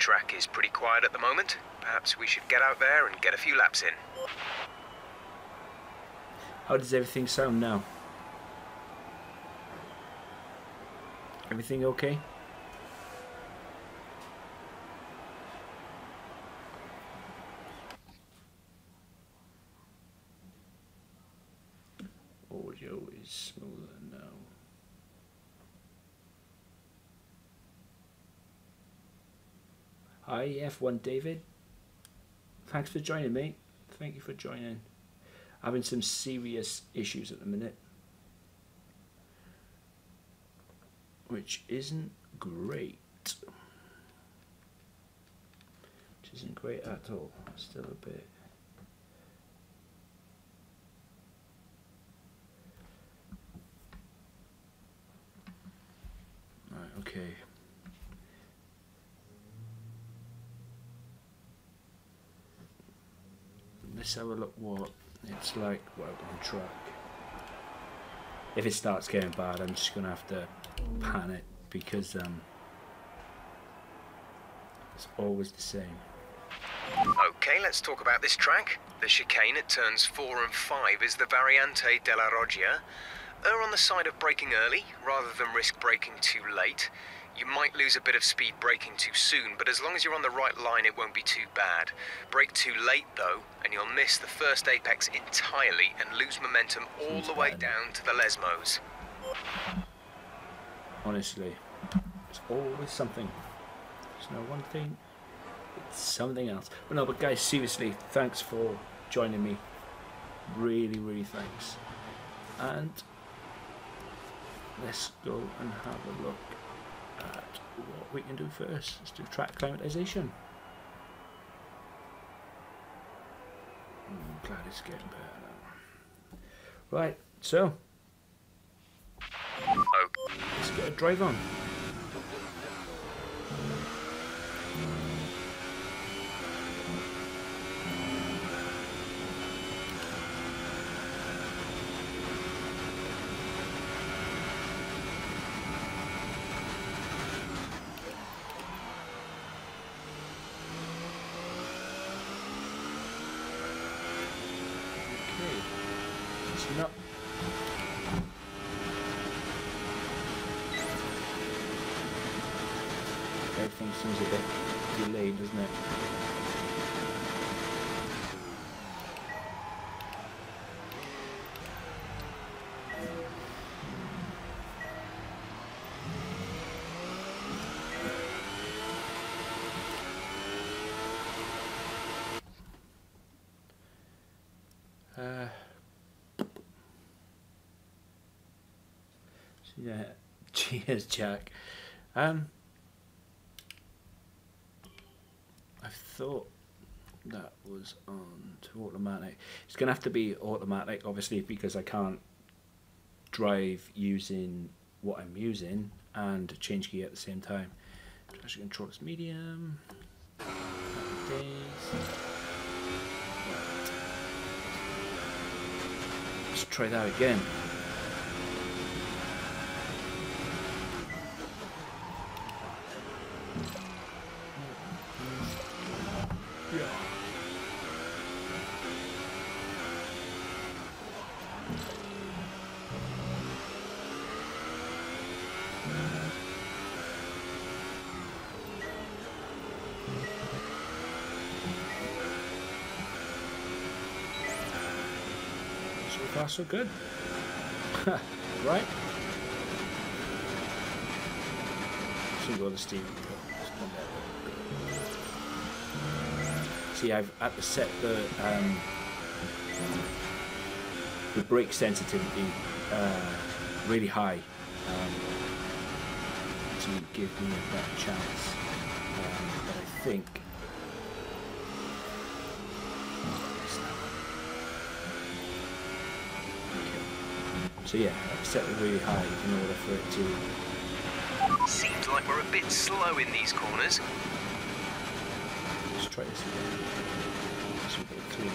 track is pretty quiet at the moment. Perhaps we should get out there and get a few laps in. How does everything sound now? Everything okay? Audio is smoother now. Hi F1 David. Thanks for joining, mate. Thank you for joining. Having some serious issues at the minute, which isn't great. Which isn't great at all. Still a bit. Right, okay. Let's have a look what it's like while on track. If it starts getting bad, I'm just gonna have to panic because it's always the same. Okay, let's talk about this track. The chicane at turns 4 and 5 is the Variante della Roggia. Err on the side of braking early, rather than risk braking too late. You might lose a bit of speed braking too soon, but as long as you're on the right line, it won't be too bad. Brake too late, though, and you'll miss the first apex entirely and lose momentum all the way down to the Lesmos. Honestly, it's always something. There's no one thing, it's something else. But no, but guys, seriously, thanks for joining me. Really, really thanks. And let's go and have a look at what we can do first. Let's do track climatization. I'm glad it's getting better now. Right, so let's get a drive on. No. Everything seems a bit delayed, doesn't it? Yeah, cheers, Jack. I thought that was on to automatic. It's gonna have to be automatic, obviously, because I can't drive using what I'm using and change gear at the same time. Traction control is medium. Let's try that again. So far, so good. Right? See what the steering wheel. See, I've had to set the brake sensitivity really high to give me a better chance. But I think. So yeah, I've set it really high in order for it to... Seems like we're a bit slow in these corners. Let's try this again. This will get clean.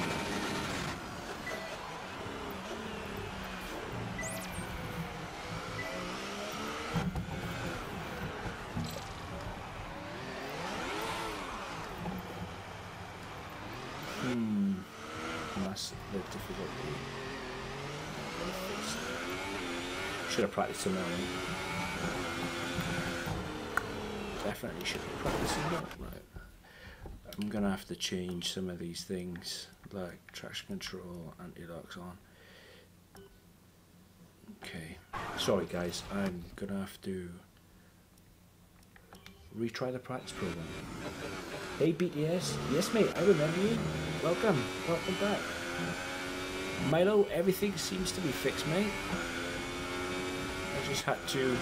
is the difficulty. Should have practiced some more. Definitely should be practicing more. Right. I'm gonna have to change some of these things, like traction control, anti-locks on. Okay. Sorry guys, I'm gonna have to retry the practice program. Hey BTS, yes mate, I remember you. Welcome back. Milo, everything seems to be fixed, mate. I just had to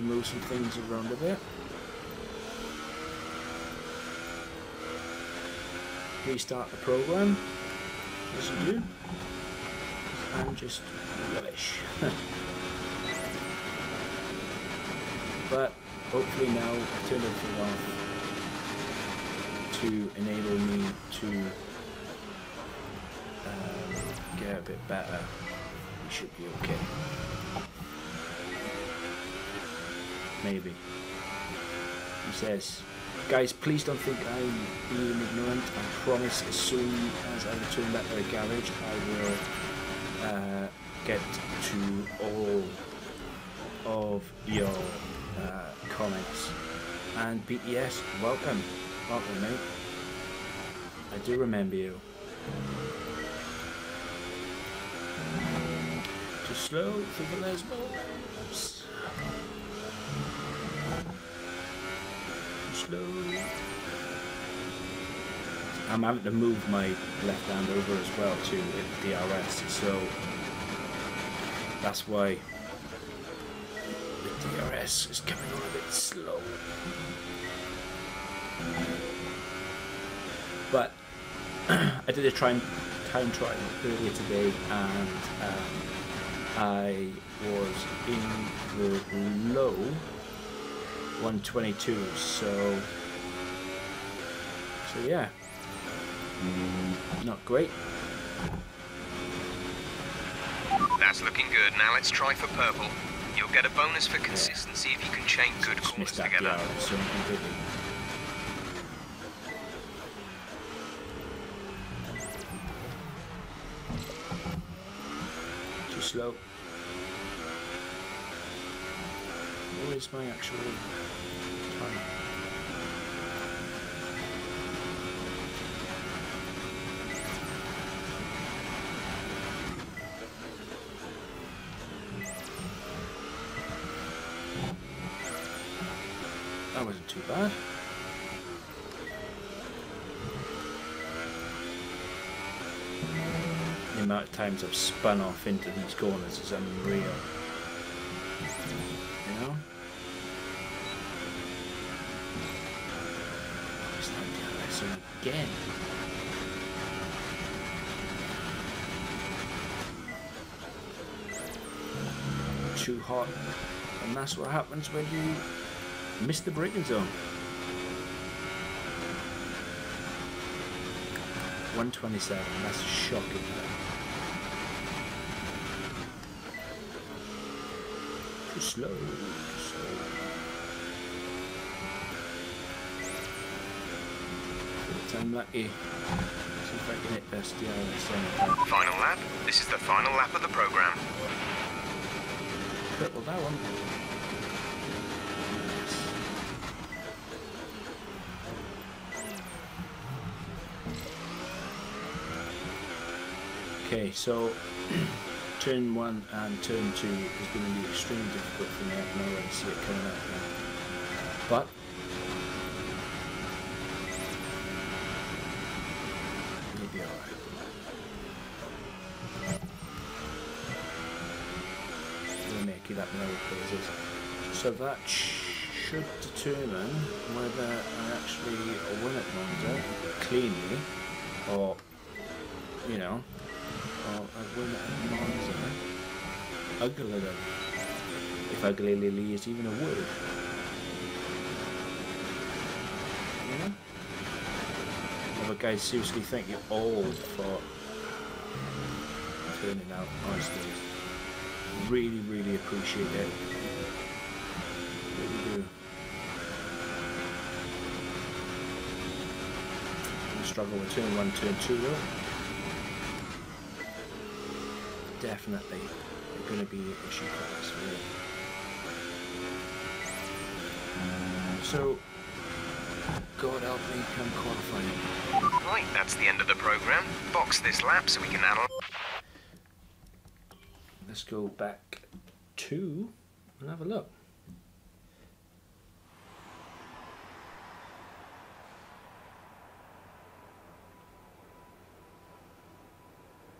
move some things around a bit. Restart the program, as you do, and just relish. But hopefully now I've turned everything off to enable me to get a bit better. We should be okay. Maybe. He says, guys, please don't think I'm being ignorant. I promise as soon as I return back to the garage I will get to all of your comments. And BTS, welcome mate. I do remember you. Too slow for the lesbos. Too slow. I'm having to move my left hand over as well to the DRS, so that's why the DRS is coming on a bit slow. But I did a time trial earlier today, and I was in the low 122, so yeah, not great. That's looking good. Now let's try for purple. You'll get a bonus for consistency if you can chain good corners together. So completely. Too slow. What is my actual time? That wasn't too bad. The amount of times I've spun off into these corners is unreal. You know? It's not DRS again. Too hot. And that's what happens when you miss the braking zone. 127, that's shocking. Too slow, too slow. I'm lucky. See if I can hit this DRS. Final lap. This is the final lap of the program. Well, that one. Okay, so turn 1 and turn 2 is going to be extremely difficult for me. I can already see it coming up now. But you'll be alright. We'll make it up in other places. So that should determine whether I actually win at Monza cleanly, or, you know, or I win at Monza uglily, if uglily is even a word. You know? But guys, seriously, thank you all for turning out, honestly. Really, really appreciate it. Really do. struggle with turn 1, turn 2 though. Definitely going to be an issue for us. So, God help me, come qualifying. Right, that's the end of the program. Box this lap so we can analyze. Let's go back to and have a look.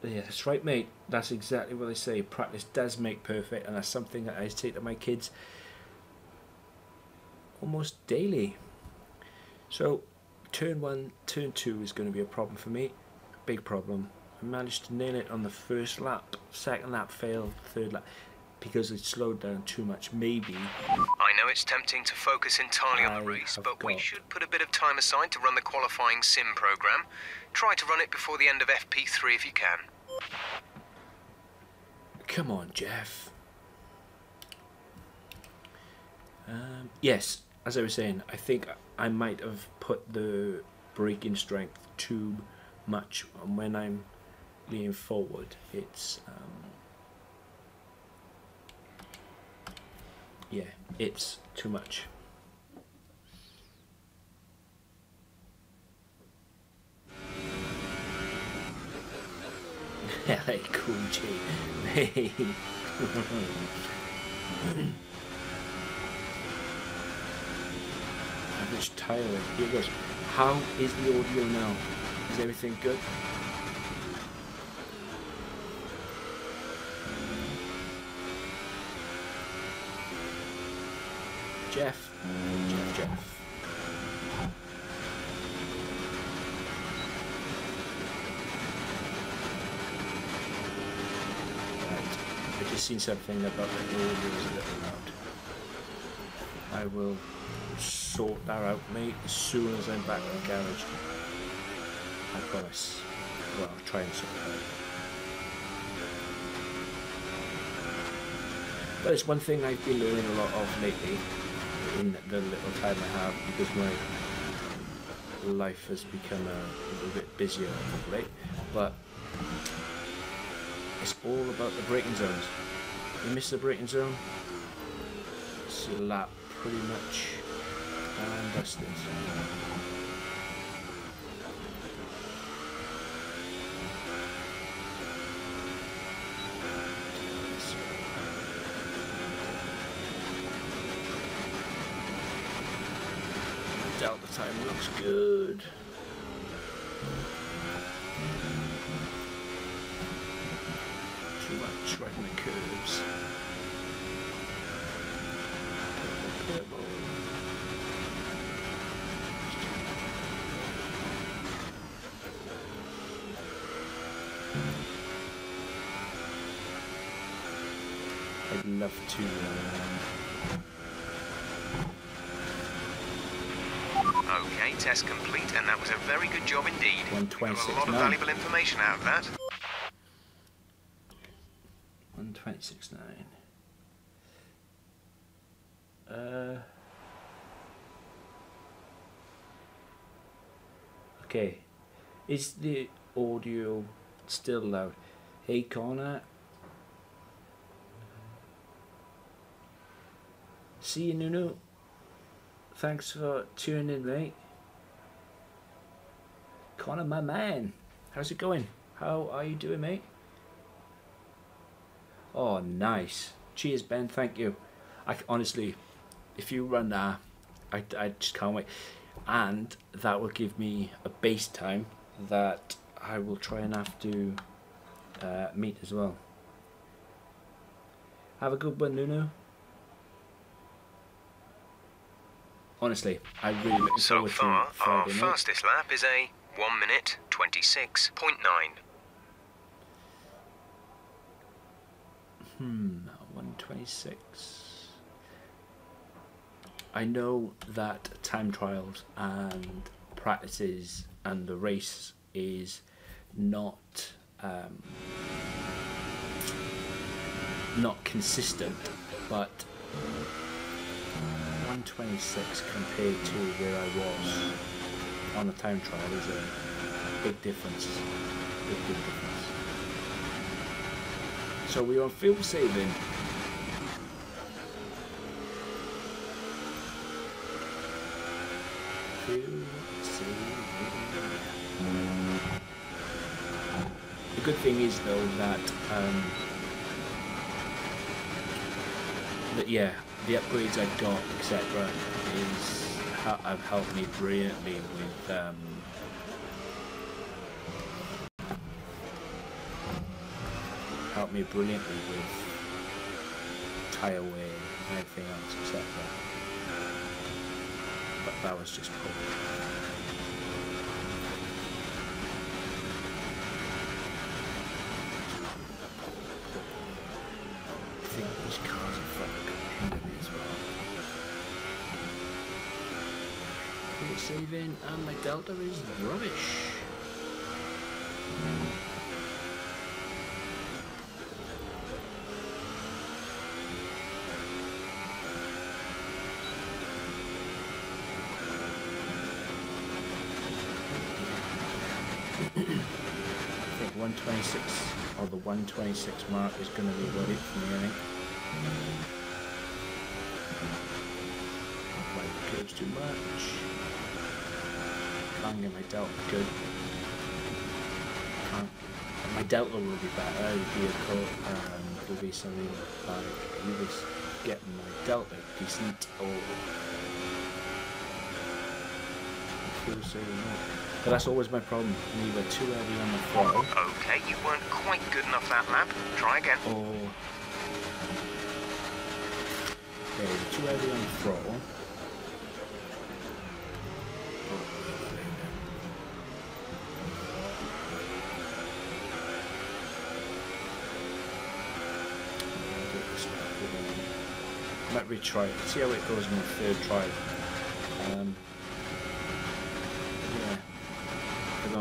Yeah, that's right, mate. That's exactly what they say. Practice does make perfect, and that's something that I say to my kids almost daily. So, turn 1, turn 2 is going to be a problem for me. Big problem. I managed to nail it on the first lap. Second lap failed. Third lap, because it slowed down too much. Maybe. I know it's tempting to focus entirely on the race, but we should put a bit of time aside to run the qualifying sim program. Try to run it before the end of FP3 if you can. Come on, Jeff. Yes, as I was saying, I think I might have put the braking strength too much, and when I'm leaning forward, it's yeah, it's too much. LA Cool J. Hey. Average tire weight. Here goes. How is the audio now? Is everything good? Jeff. Jeff. I just seen something about the audio is a little loud. I will sort that out, mate, as soon as I'm back in the garage. I promise. Well, I'll try and sort it out. But it's one thing I've been learning a lot of lately, in the little time I have, because my life has become a little bit busier of late. But it's all about the braking zones. You miss the braking zone, it's a lap pretty much and dusted. Delta time looks good. Too much right in the curves. Purple. I'd love to. Okay, test complete, and that was a very good job indeed. 126.9. Got a lot of valuable information out of that. 126.9. Okay, is the audio still loud? Hey Connor, see you, Nunu. Thanks for tuning in, mate. Connor, my man, how's it going? How are you doing, mate? Oh, nice. Cheers, Ben. Thank you. I honestly, if you run that, I just can't wait. And that will give me a base time that I will try and have to meet as well. Have a good one, Nuno. Honestly, I really look forward to Friday night. So far, our fastest lap is a 1 minute 26.9. 126. I know that time trials and practices and the race is not consistent, but 126 compared to where I was on the time trial is big difference. Big difference. So we're on fuel saving. Fuel saving. The good thing is though that yeah, the upgrades I got, etc., have helped me brilliantly with tyre wear and everything else, etc. But that was just cool. I think these cars are fucking ahead of me as well. Fuel saving, and my Delta is rubbish. I think 126 or the 126 mark is going to be what it for me, I think. Like the curves too much. Can't get my Delta good. Can't. My Delta will be better. It'll be something like either getting my Delta decent or fuel saving more. But that's always my problem. I'm either too heavy on the throttle. Okay, you weren't quite good enough that lap. Try again. Or too heavy on the throttle. I might retry it. See how it goes in the third try. I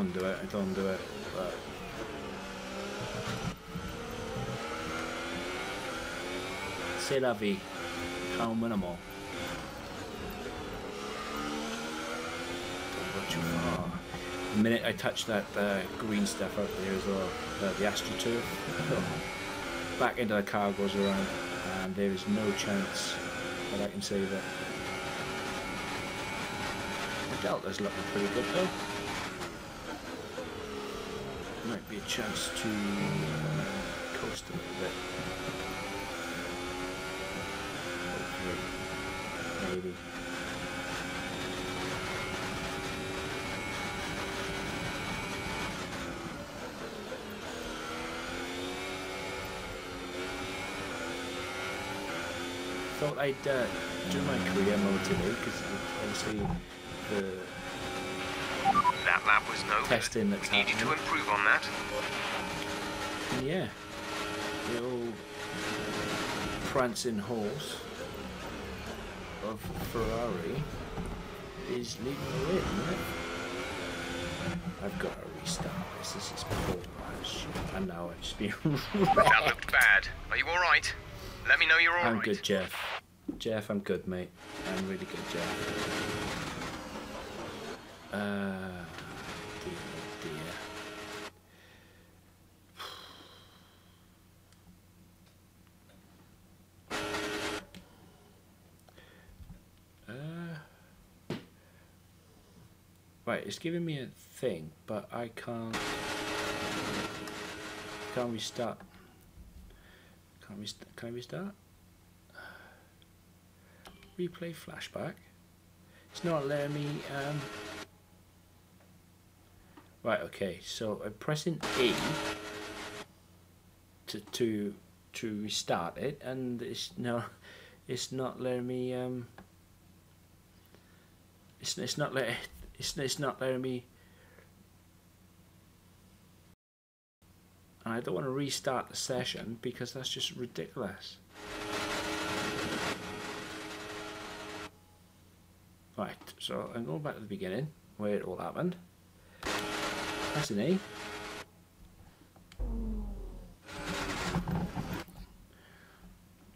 don't do it, but c'est la vie, how minimal. Don't go too far. The minute I touch that green stuff out there as well, the AstroTurf, back into the car goes around, and there is no chance that I can save it. The Delta's looking pretty good though. Might be a chance to coast a little bit. Hopefully. Maybe. Thought I'd do my career mode today because obviously the that lap was no testing good. that's We need you to improve on that. And yeah, the old prancing horse of Ferrari is leading the way, isn't it? I've got to restart this. This is poor as shit. And now I've just been That looked bad. Are you alright? Let me know you're alright. I'm good, Jeff. Jeff, I'm good, mate. I'm really good, Jeff. Right, it's giving me a thing, but I can't restart. Can I restart? Replay flashback. It's not letting me. Right, okay. So I'm pressing E to restart it, and it's not letting me. It's not letting me. And I don't want to restart the session because that's just ridiculous. Right, so I'm going back to the beginning where it all happened. That's an E.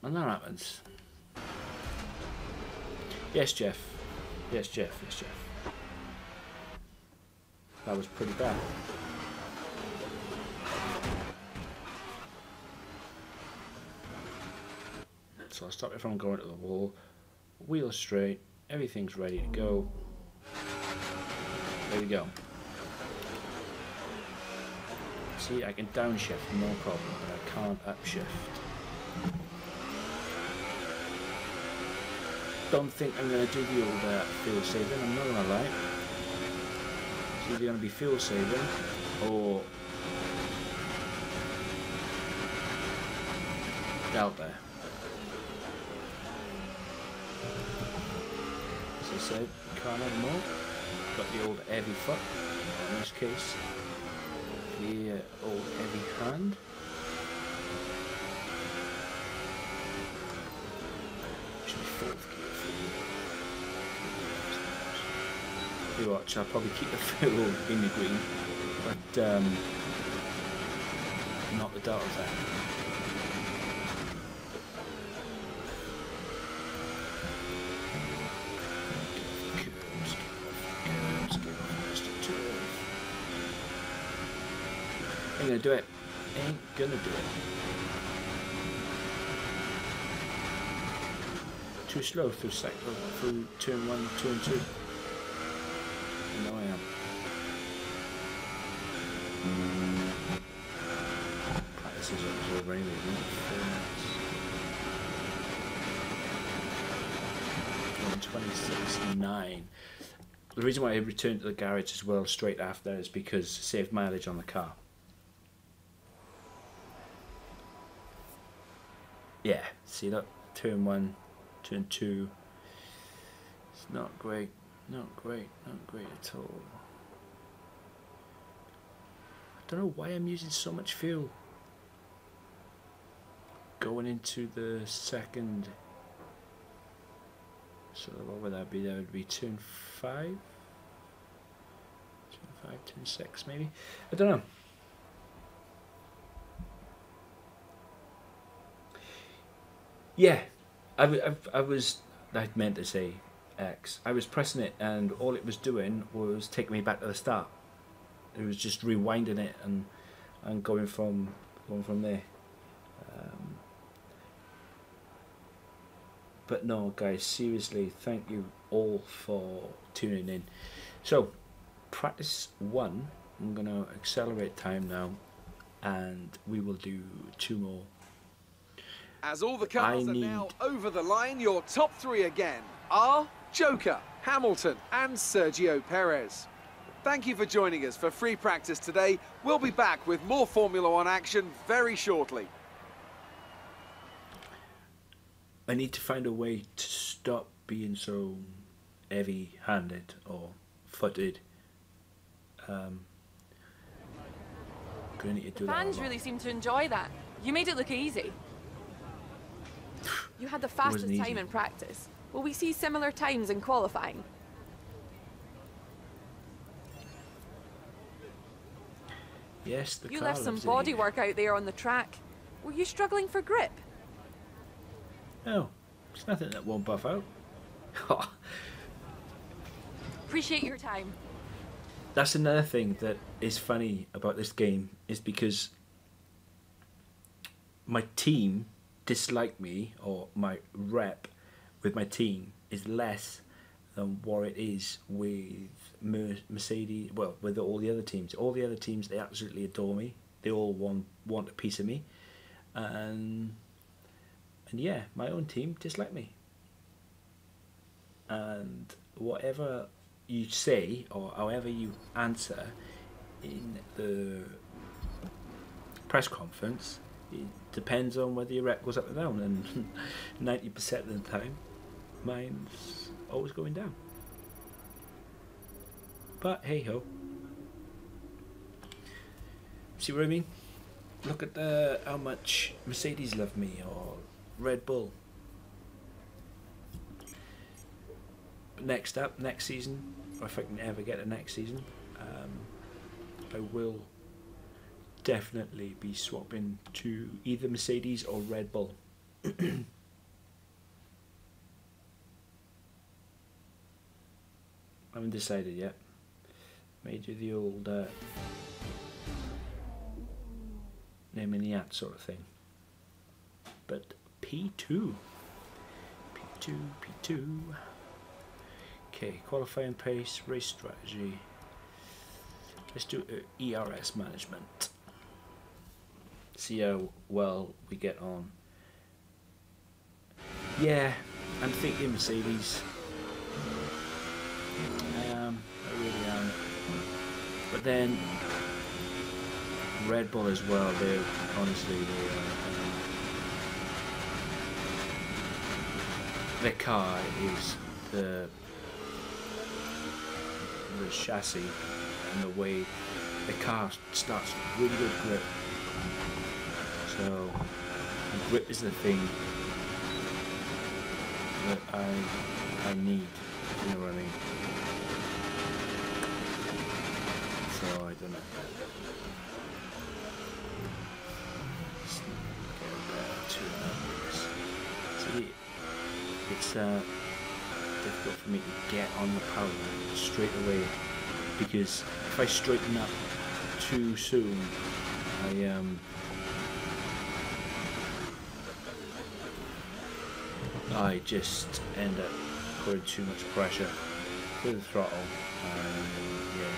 And that happens. Yes, Jeff. Yes, Jeff. Yes, Jeff. That was pretty bad. So I'll stop it from going to the wall. Wheel straight. Everything's ready to go. There we go. See, I can downshift, no problem, but I can't upshift. Don't think I'm going to do the old fuel saving, I'm not going to lie. It's either going to be fuel saving or out there. As I said, can't have more. Got the old heavy foot, in this case, the old heavy hand. Should be fourth gear. You watch, I'll probably keep the fuel in the green, but not the dart there. Ain't gonna do it. Ain't gonna do it. Too slow through turn 1, 2 and 2. No, I am. Practice is over anyway, isn't it? 126.9. The reason why I returned to the garage as well straight after is because saved mileage on the car. Yeah, see that? Turn 1, turn 2. It's not great. Not great at all. I don't know why I'm using so much fuel. Going into the second, so what would that be? That would be turn 5? Turn 5, turn 6 maybe? I don't know. Yeah, I meant to say X. I was pressing it and all it was doing was taking me back to the start. It was just rewinding it and going from there. But no, guys, seriously, thank you all for tuning in. So, practice 1, I'm going to accelerate time now, and we will do 2 more. As all the cars are now over the line, your top 3 again are Joker, Hamilton and Sergio Perez. Thank you for joining us for free practice today. We'll be back with more Formula 1 action very shortly. I need to find a way to stop being so heavy-handed or footed. The fans really seem to enjoy that. You made it look easy. You had the fastest time in practice. Will we see similar times in qualifying? Yes, the car You left some body work out there on the track. Were you struggling for grip? No, it's nothing that won't buff out. Appreciate your time. That's another thing that is funny about this game, is because my team dislike me, or my rep with my team is less than what it is with Mercedes, well, with all the other teams. All the other teams, they absolutely adore me. They all want a piece of me. And yeah, my own team dislike me. And whatever you say, or however you answer in the press conference, it depends on whether your rep goes up or down, and 90% of the time mine's always going down. But hey ho, see what I mean? Look at how much Mercedes love me, or Red Bull. But next up, next season, or if I can ever get to next season, I will definitely be swapping to either Mercedes or Red Bull. I haven't decided yet. May do the old name in the hat sort of thing. But P2. Okay, qualifying pace, race strategy. Let's do ERS management. See how well we get on. Yeah, I'm thinking Mercedes. I really am. But then Red Bull as well. They're honestly their car is the chassis and the way the car starts with really good grip. So the grip is the thing that I need, you know what I mean? So I don't know. See, it's difficult for me to get on the power line straight away, because if I straighten up too soon, I just end up putting too much pressure to the throttle, and yeah,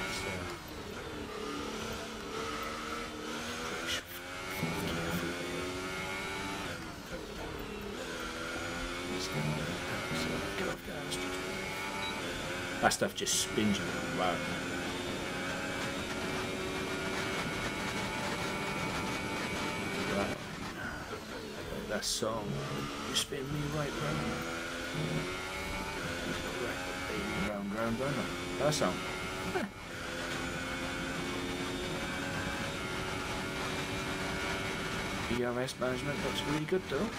that stuff just spins you around. That song, you spin me right round. Round, round, round. That song. ERS management looks really good though.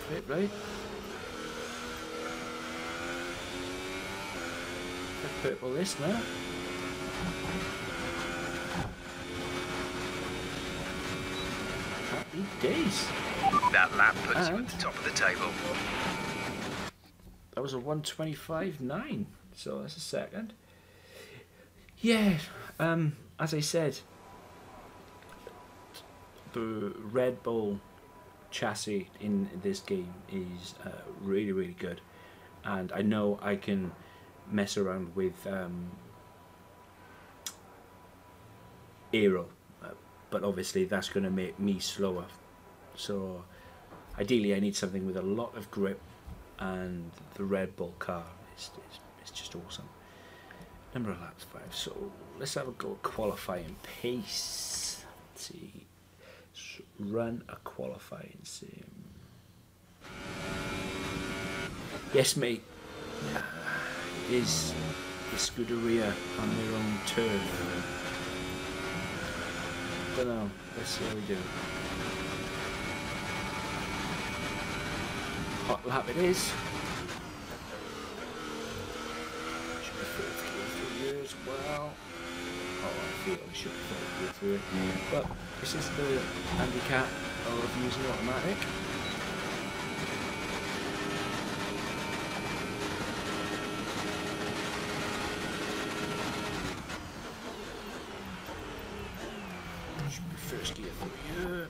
Fit, right? The purple list now. Happy days. That lap puts you at the top of the table. That was a 1:25.9, so that's a second. Yeah, as I said, the Red Bull chassis in this game is really, really good, and I know I can mess around with aero, but obviously that's going to make me slower. So ideally I need something with a lot of grip, and the Red Bull car is just awesome. Number of laps 5, so let's have a go at qualifying pace. Let's see, let's run a qualifying sim. Yes mate, is the Scuderia on their own turf? Don't know, let's see how we do. Hot lap it is. Should be 4th gear as well. Oh, I feel I should be 4th gear through it. But this is the handicap of using automatic. Should be 1st gear through here.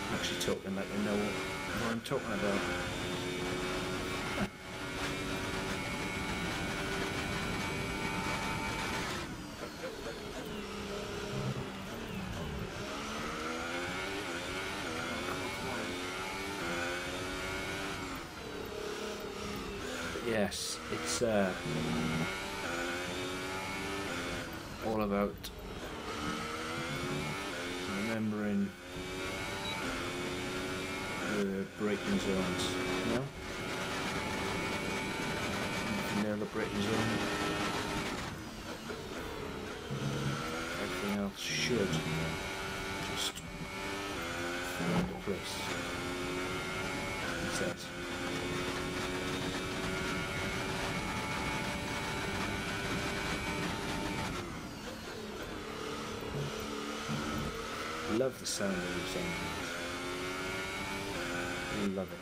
I'm actually talking like I know what I'm talking about. But yes, it's all about remembering the braking zones, you know? If you nail the braking zone, everything else should just fall into place. He says. Love the sound of these engines. Love it.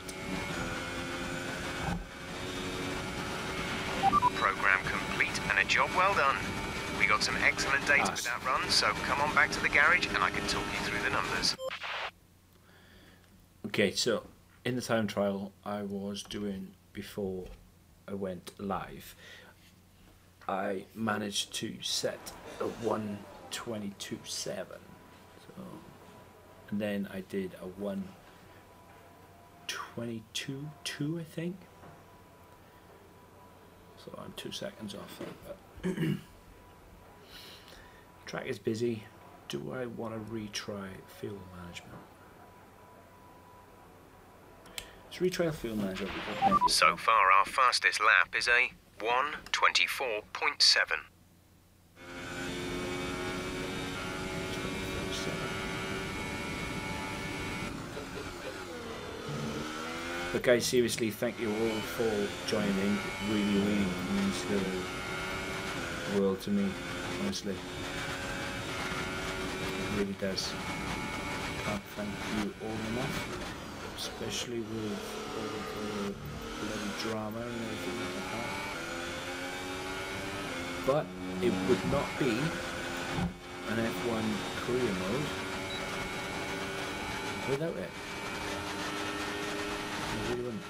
Job well done. We got some excellent data with that run, so come on back to the garage and I can talk you through the numbers. Okay, so in the time trial I was doing before I went live, I managed to set a 1:22.7. So, and then I did a 1:22.2, I think. So I'm 2 seconds off that. But track is busy. Do I want to retry fuel management? Let's retry fuel management. So far, our fastest lap is a 1:24.7. But guys, seriously, thank you all for joining in. It really, really means the world to me, honestly. It really does. Can't thank you all enough, especially with all the bloody drama and everything like that. But it would not be an F1 career mode without it. I really wouldn't.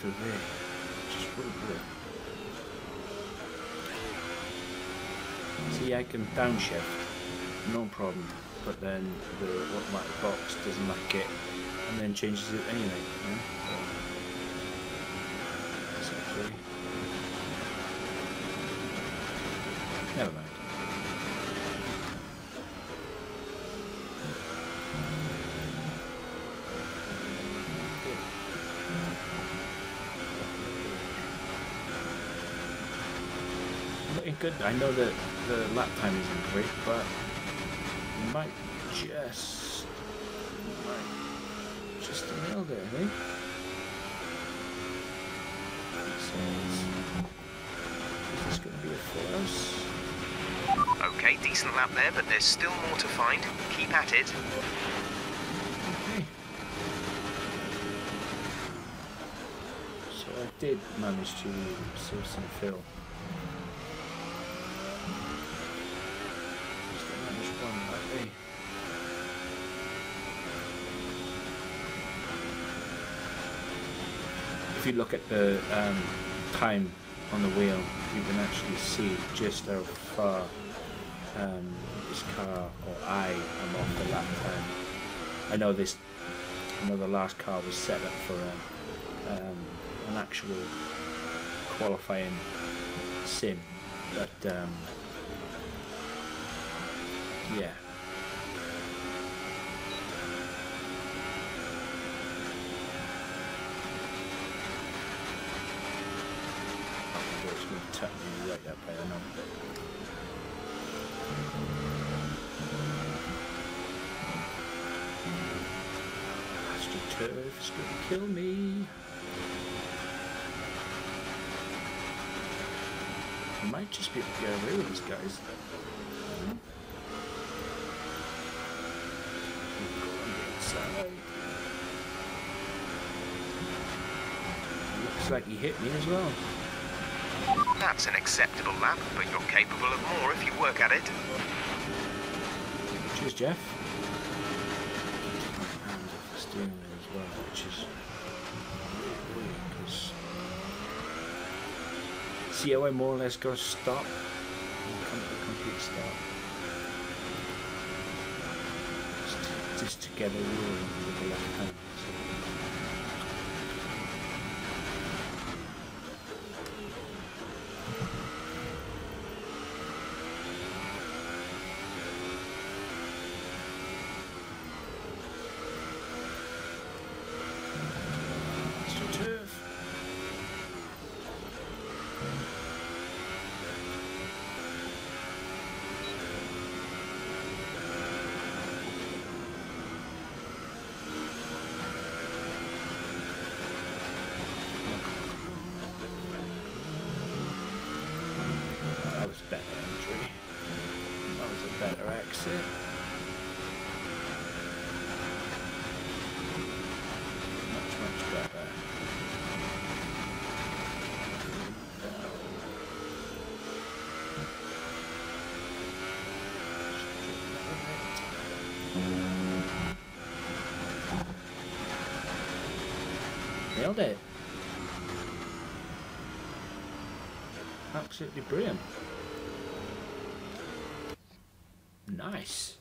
Through there, just wouldn't do it. See, I can downshift, no problem, but then the automatic box doesn't like it and then changes it anyway. So essentially, never mind. Good. I know that the lap time isn't great, but you might just nailed it, I think. So is this going to be a full house? Okay, decent lap there, but there's still more to find. Keep at it. Okay. So I did manage to save some fill. If you look at the time on the wheel, you can actually see just how far this car or I am off the lap time. I know the last car was set up for an actual qualifying sim, but yeah. Tap me right up there now. AstroTurf is going to kill me. I might just be able to get away with this, guys. Looks like he hit me as well. That's an acceptable lap, but you're capable of more if you work at it. Cheers, Jeff. And the steering wheel as well, which is weird, because see how I more or less go stop and come to a complete stop. Just to get a wheel with the left hand. nailed it. Absolutely brilliant. Nice.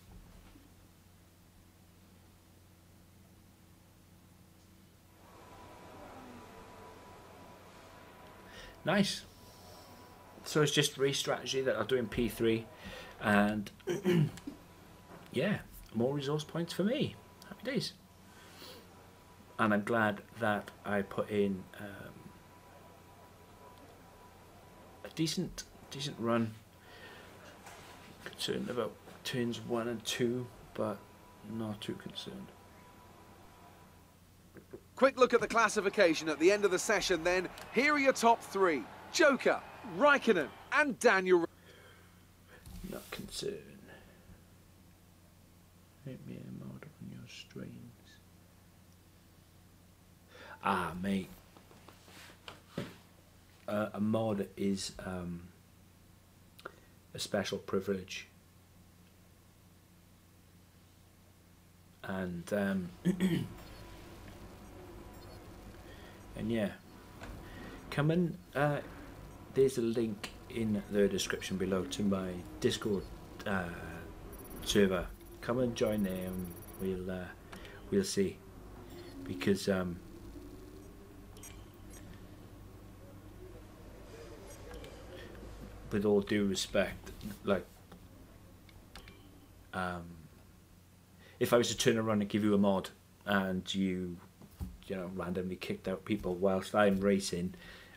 Nice. So it's just race strategy that I'll do in P3, and yeah, more resource points for me. Happy days. And I'm glad that I put in a decent run. Concerned about turns 1 and 2, but not too concerned. Quick look at the classification at the end of the session then. Here are your top 3. Joker, Raikkonen and Daniel. Not concerned. Hit me a mod on your streams. Ah, mate. A mod is a special privilege. And and yeah, come and there's a link in the description below to my Discord server. Come and join there, and we'll see. Because with all due respect, like if I was to turn around and give you a mod and you know, randomly kicked out people whilst I'm racing,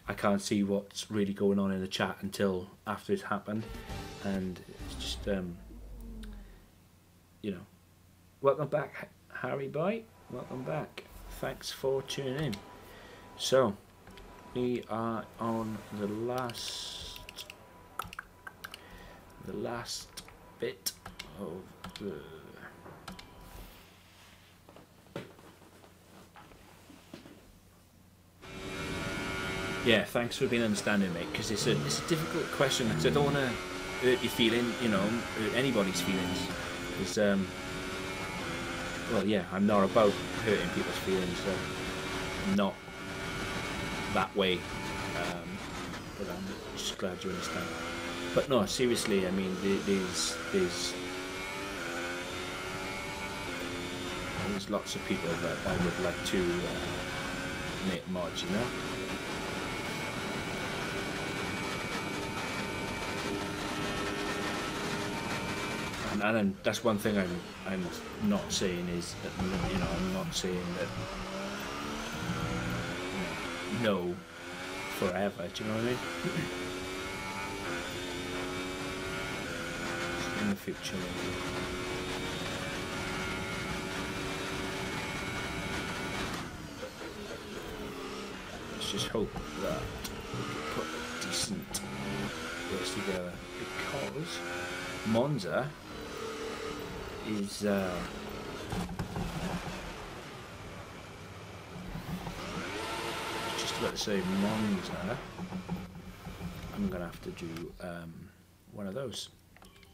I can't see what's really going on in the chat until after it's happened, and it's just you know. Welcome back, Harry Boy. Welcome back. Thanks for tuning in. So we are on the last bit of the yeah, thanks for being understanding, mate, because it's a difficult question, because I don't want to hurt your feeling, you know, hurt anybody's feelings, because well, yeah, I'm not about hurting people's feelings, so I'm not that way, but I'm just glad you understand. But no, seriously, I mean, there's lots of people that I would like to make mods, you know. And that's one thing I'm not saying is that, you know, I'm not saying that, you know, no forever. Do you know what I mean? In the future. Let's just hope that we can put a decent race together, because Monza is just about to say Monza. I'm gonna have to do one of those.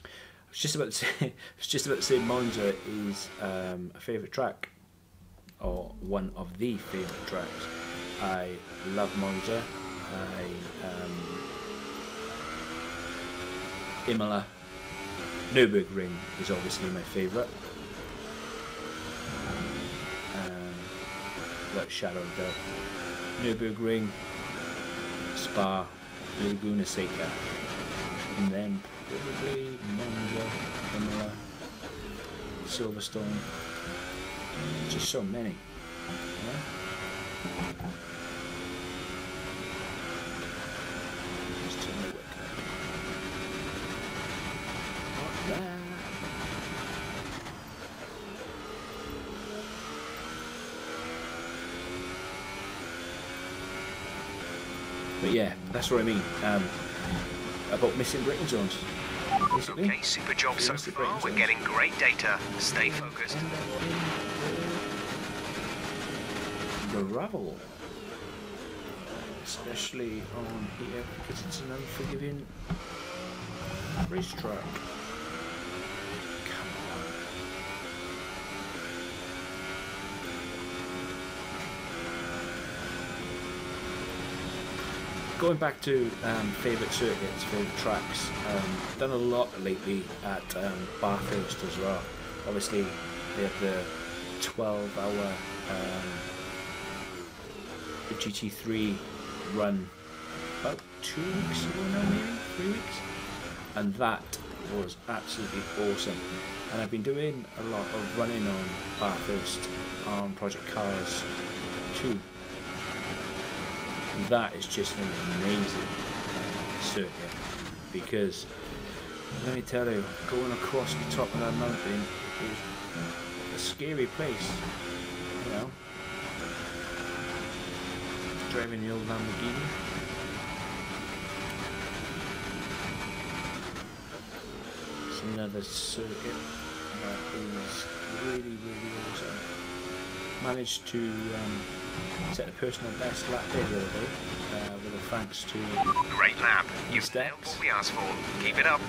I was just about to say Monza is a favourite track, or one of the favourite tracks. I love Monza. Imola, Nürburgring is obviously my favourite. Without shadow of doubt. Nürburgring, Spa, Laguna Seca, and then probably Monza, Imola, Silverstone. Just so many. Yeah? Just turn the wick up. Not that. But yeah, that's what I mean about missing braking zones. Basically. Okay, super job so far. We're getting great data. Stay focused. Gravel, especially on here because it's an unforgiving racetrack. Come on. going back to favourite circuits, favourite tracks, done a lot lately at Bathurst as well. Obviously, they have the 12-hour GT3 run about 2 weeks ago now, maybe 3 weeks, and that was absolutely awesome. And I've been doing a lot of running on Bathurst on Project Cars 2. That is just an amazing circuit, because let me tell you, going across the top of that mountain is a scary place, you know. Driving the old Lamborghini. It's another circuit that is really awesome. Managed to set a personal best lap day the other day, with a thanks to Great lap. You've nailed what we asked for. Keep it up.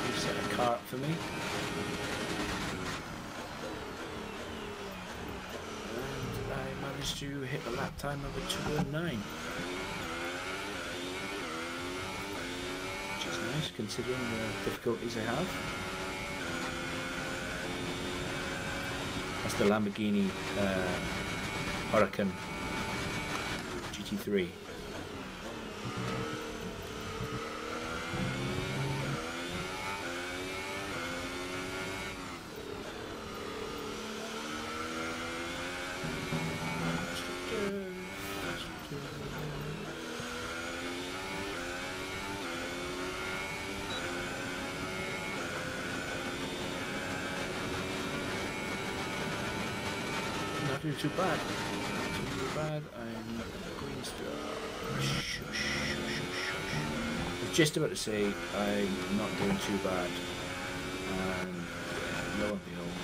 You set a car up for me. And I managed to hit a lap time of a 2:09. Which is nice considering the difficulties I have. That's the Lamborghini Huracan GT3. Not doing too bad. Not too bad. I'm going to. I was just about to say I'm not doing too bad, and lo and behold.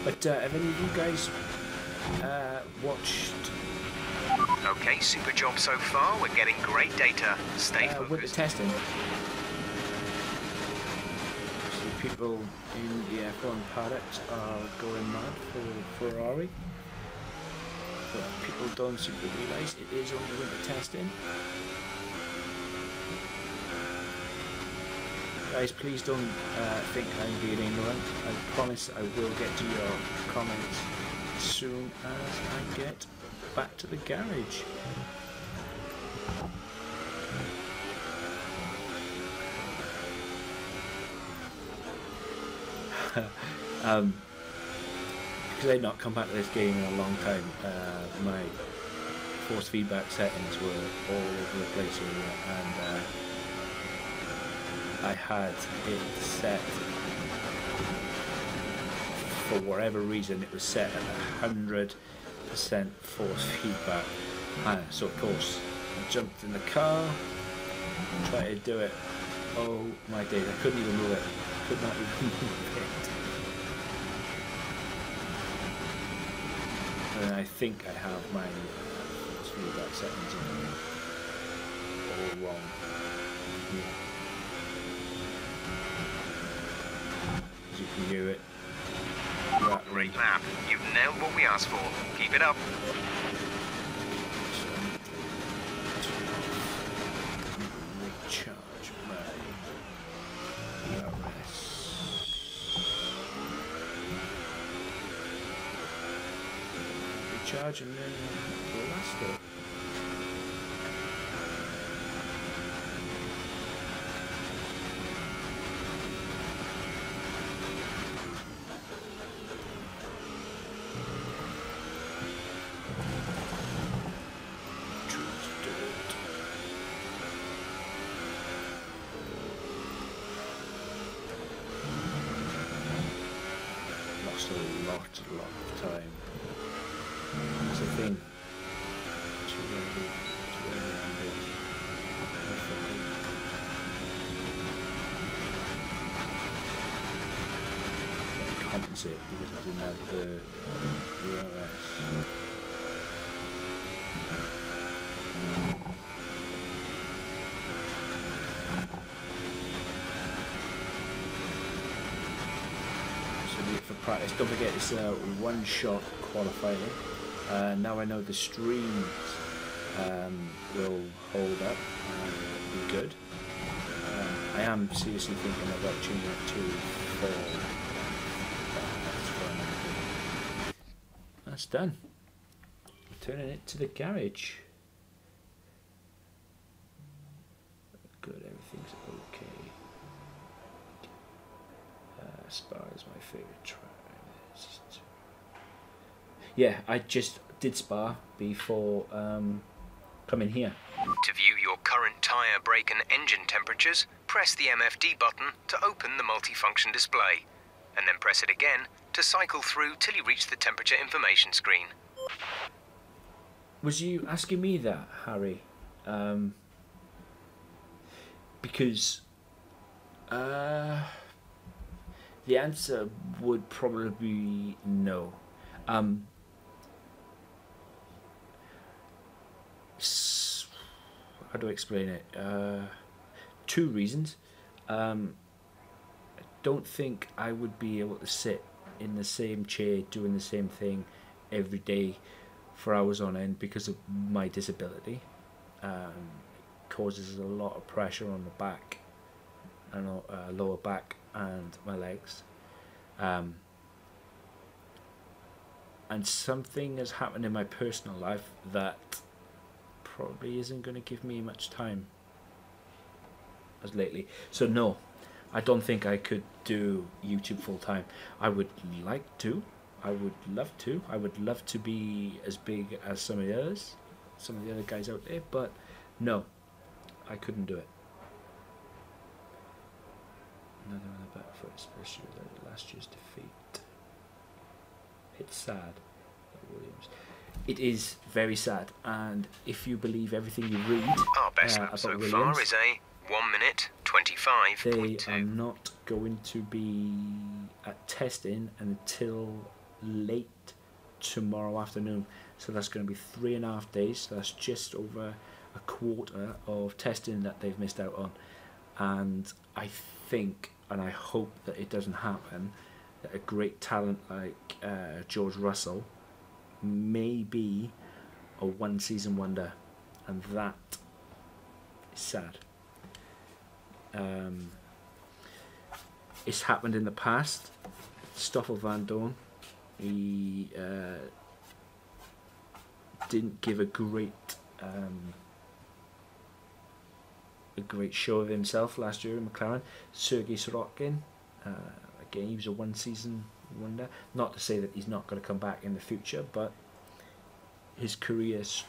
But have any of you guys watched? Okay, super job so far. We're getting great data. Stay focused. With the testing, so people in the F1 paddocks are going mad for Ferrari, but people don't seem to realise it is only winter testing. Guys, please don't think I'm being ignorant. I promise I will get to your comments as soon as I get back to the garage. Because I'd not come back to this game in a long time, my force feedback settings were all over the place here, and I had it set, for whatever reason, it was set at 100% force feedback. And so of course I jumped in the car, tried to do it. Oh my days, I couldn't even move it. Could not even move it. And I think I have my force feedback settings all wrong. Yeah. As you can hear it. Great lap. You've nailed what we asked for. Keep it up. Recharge my DRS. Recharge and then blast it. Lost a lot of time. That's the thing. Too early on it. Compensate because I didn't have the DRS. don't forget it's a one-shot qualifying. Now I know the streams will hold up and be good. I am seriously thinking about tuning it to 4. That's done. Turning it to the garage. Good, everything's okay. Spa is my favourite track. Yeah, I just did Spa before coming here. To view your current tyre, brake and engine temperatures, press the MFD button to open the multifunction display, and then press it again to cycle through till you reach the temperature information screen. Was you asking me that, Harry? Because the answer would probably be no. How do I explain it? 2 reasons. I don't think I would be able to sit in the same chair doing the same thing every day for hours on end because of my disability. It causes a lot of pressure on the back and lower back and my legs. And something has happened in my personal life that probably isn't going to give me much time as lately. So no, I don't think I could do YouTube full time. I would like to. I would love to. I would love to be as big as some of the others, some of the other guys out there, but no, I couldn't do it. Another on the back foot, especially with last year's defeat. It's sad. Williams. It is very sad, and if you believe everything you read Our best lap about so Williams, far is a 1 minute 25.2. they are not going to be at testing until late tomorrow afternoon. So that's going to be 3.5 days. So that's just over a quarter of testing that they've missed out on. And I think, and I hope that it doesn't happen, that a great talent like George Russell may be a one-season wonder, and that is sad. It's happened in the past. Stoffel Van Dorn, he didn't give a great show of himself last year in McLaren. Sergei Sorokin, again, he was a one-season wonder. Not to say that he's not going to come back in the future, but his career's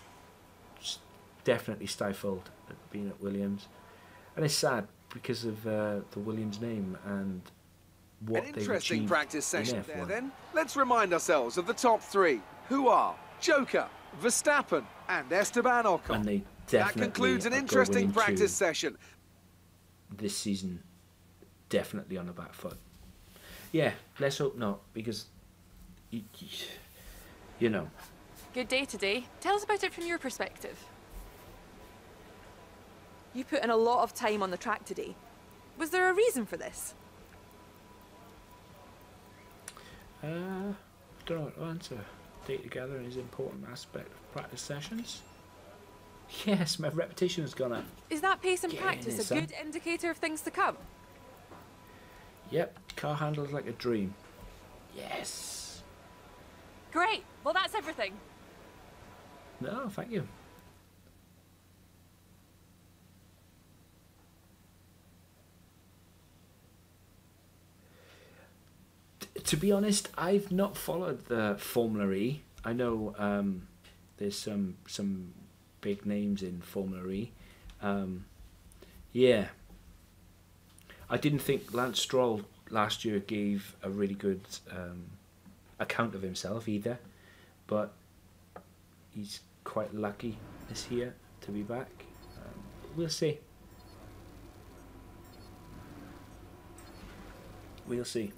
definitely stifled at being at Williams, and it's sad because of the Williams name and what An they've interesting achieved practice session in F1. there then. Let's remind ourselves of the top 3, who are Joker, Verstappen and Esteban Ocon. And they That definitely concludes an are interesting going into practice session. this season definitely on the back foot. Yeah, let's hope not, because you know. Good day today. Tell us about it from your perspective. You put in a lot of time on the track today. Was there a reason for this? Don't know what to answer. Data gathering is an important aspect of practice sessions. Yes, my reputation has gone up. Is that pace in Get in practice there, a son. good indicator of things to come? Yep, car handles like a dream. Yes. Great. Well, that's everything. No, thank you. To be honest, I've not followed the Formula E. I know there's some big names in Formula E. Yeah. I didn't think Lance Stroll last year gave a really good account of himself either, but he's quite lucky this year to be back. We'll see. We'll see.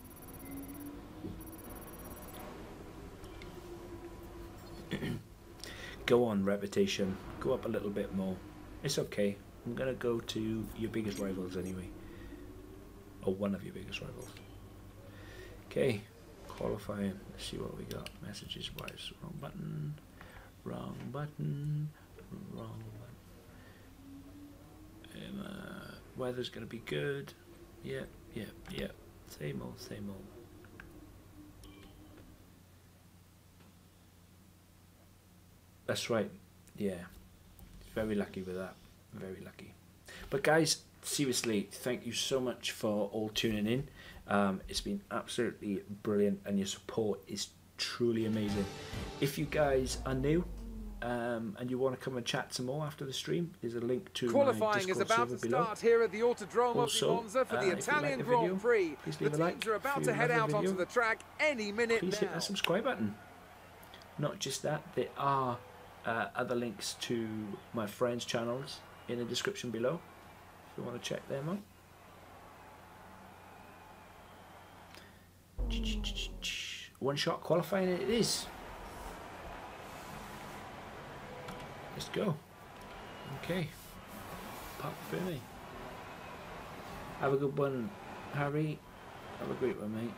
Go on, reputation. Go up a little bit more. It's okay. I'm going to go to your biggest rivals anyway. Or one of your biggest rivals. Okay. qualifying. Let's see what we got. Messages wise. Wrong button. Wrong button. Wrong button. Weather's going to be good. Yep. Same old, same old. That's right. Yeah. Very lucky with that. Very lucky. But guys, seriously, thank you so much for all tuning in. It's been absolutely brilliant, and your support is truly amazing. If you guys are new and you want to come and chat some more after the stream, there's a link to qualifying is about to start here at the Autodrome also, of Monza for the Italian like Grand Prix. please The leave a like. teams are about If to you head love out the onto video, the track any minute please now. hit that subscribe button. Not just that, there are other links to my friends' channels in the description below if you want to check them out. One shot qualifying it is. Let's go. Okay. Park for me. Have a good one, Harry. Have a great one, mate.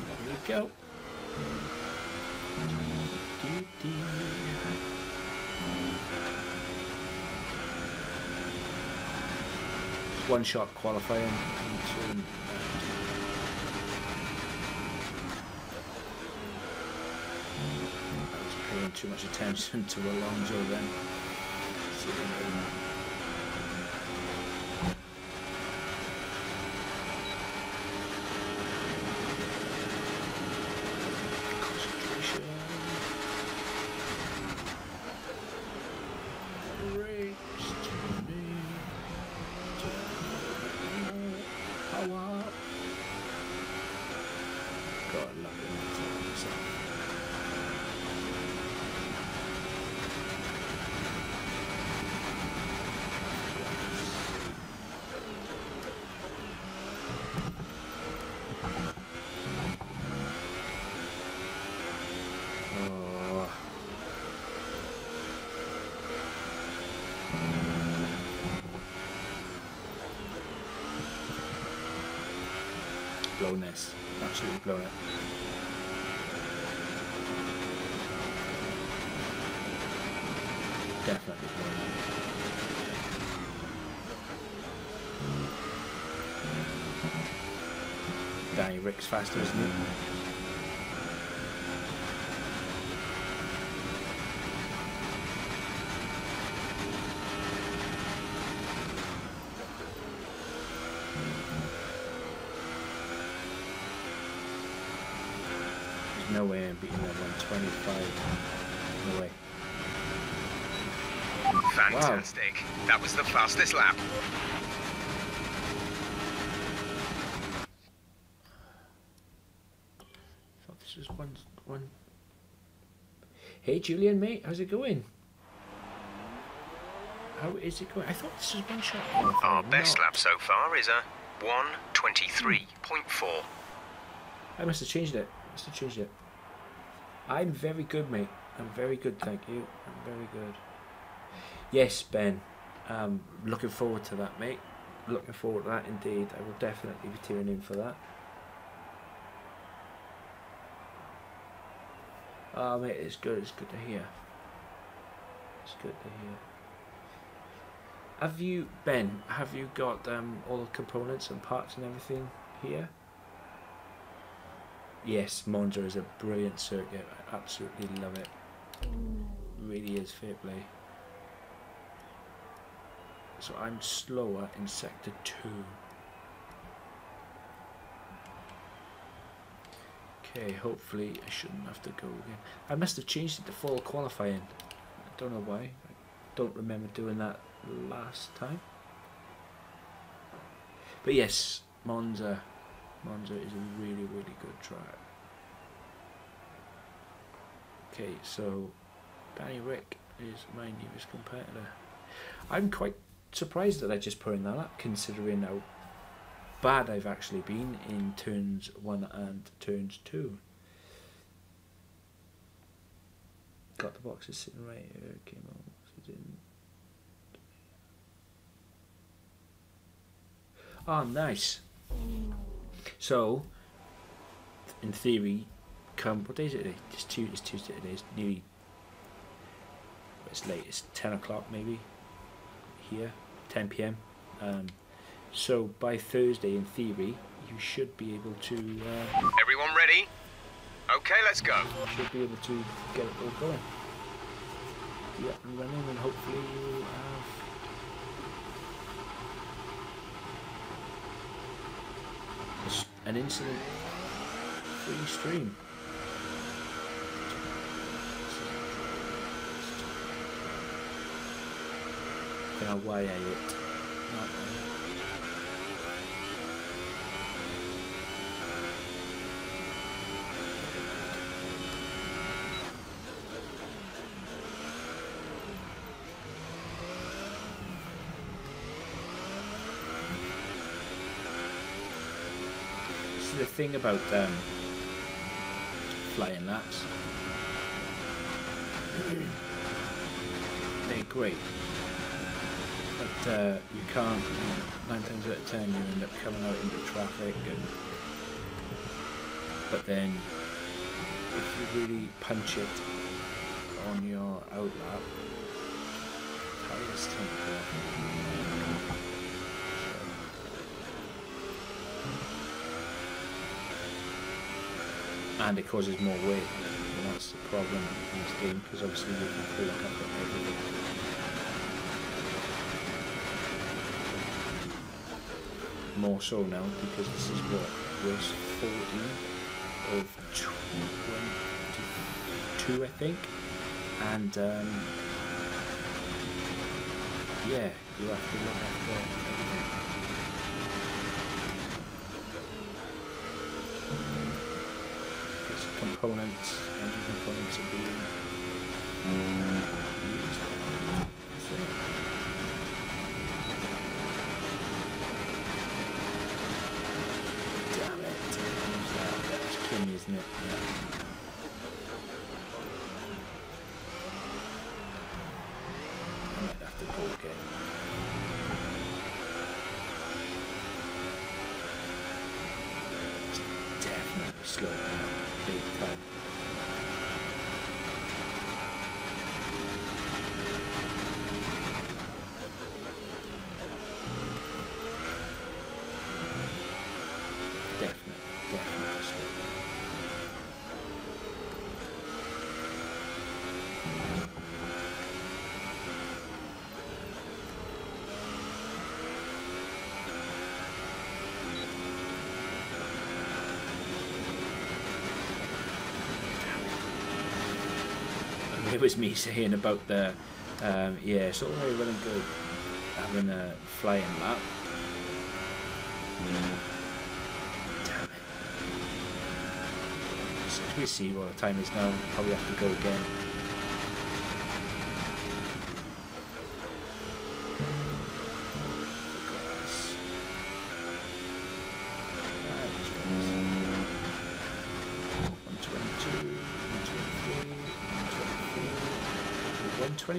There we go. One shot qualifying. I was paying too much attention to Alonso then. Concentration. Brakes to me. Power. God, I love it. Blown this. Absolutely blown it. Definitely blown it. Danny Rick's faster, isn't he? No way I'm beating that 125. No way. Fantastic. Wow. That was the fastest lap. I thought this was one. Hey Julian, mate, how's it going? How is it going? I thought this was one shot. Our best lap so far is a 1:23.4. I must have changed it. I'm very good, mate. I'm very good, thank you. I'm very good. Yes, Ben. Looking forward to that, mate. Looking forward to that indeed. I will definitely be tuning in for that. Oh, mate, it's good. It's good to hear. It's good to hear. Have you, Ben? Have you got all the components and parts and everything here? Yes, Monza is a brilliant circuit. I absolutely love it. Really is, fair play. So I'm slower in sector 2. Okay, hopefully I shouldn't have to go again. I must have changed it to fall qualifying. I don't know why. I don't remember doing that last time. But yes, Monza is a really, really good track. Okay, so Danny Rick is my newest competitor. I'm quite surprised that I just put in that up, considering how bad I've actually been in turns 1 and turns 2. Got the boxes sitting right here. Came on. Oh, nice. So, in theory, what day is it today? It's Tuesday today. It's nearly. It's late. It's 10 o'clock maybe. Here, 10 p.m. So by Thursday, in theory, you should be able to. Everyone ready? Okay, let's go. Should be able to get it all going. Be up and running, and hopefully you'll have an incident-free stream. I don't know why I hit. The thing about flying laps, they're great, but you can't, 9 times out of 10 you end up coming out into traffic, but then if you really punch it on your outlap, tires tend to go off. And it causes more weight, and that's the problem in this game, because obviously you can pull up everything. More so now, because this is what was 40 of 22, I think, and yeah, you have to look after everything. Components, engine components are being used. Damn it! That's Kimmy, isn't it? Yeah. I might have to go again. It's definitely slow now. Big time. Definitely slow. It was me saying about the, yeah, it's all very well and good having a flying lap. Damn it. So we see what the time is now, probably have to go again. .24.2.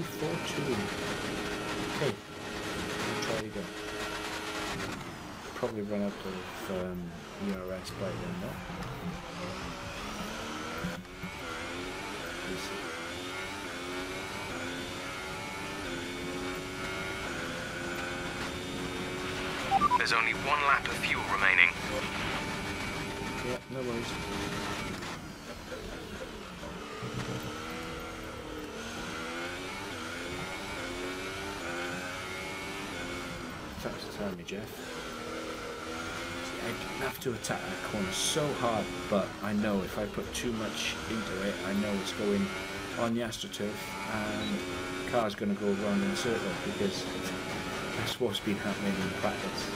Okay, we'll try again. Probably run out of ERS by then, no? There's only 1 lap of fuel remaining. Yeah, no worries. Thanks for telling me, Jeff. See, I have to attack that corner so hard, but I know if I put too much into it, I know it's going on the AstroTurf and the car's going to go round in a circle, because that's what's been happening in practice.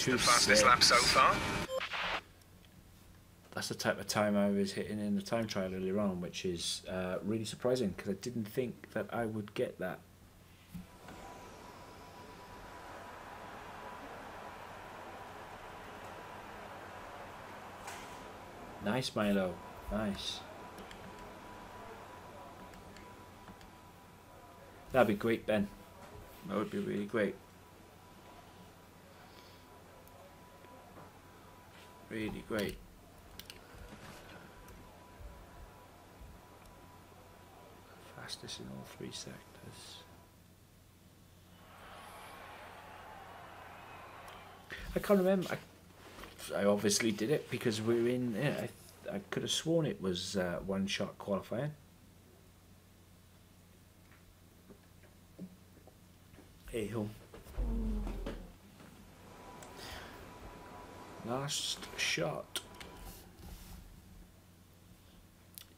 That's the fastest lap so far. That's the type of time I was hitting in the time trial earlier on, which is really surprising because I didn't think that I would get that. Nice, Milo. Nice. That'd be great, Ben. That would be really great. Really great. Fastest in all 3 sectors. I can't remember. I obviously did it because we were in. Yeah, I could have sworn it was one shot qualifying. Hey ho. Last shot.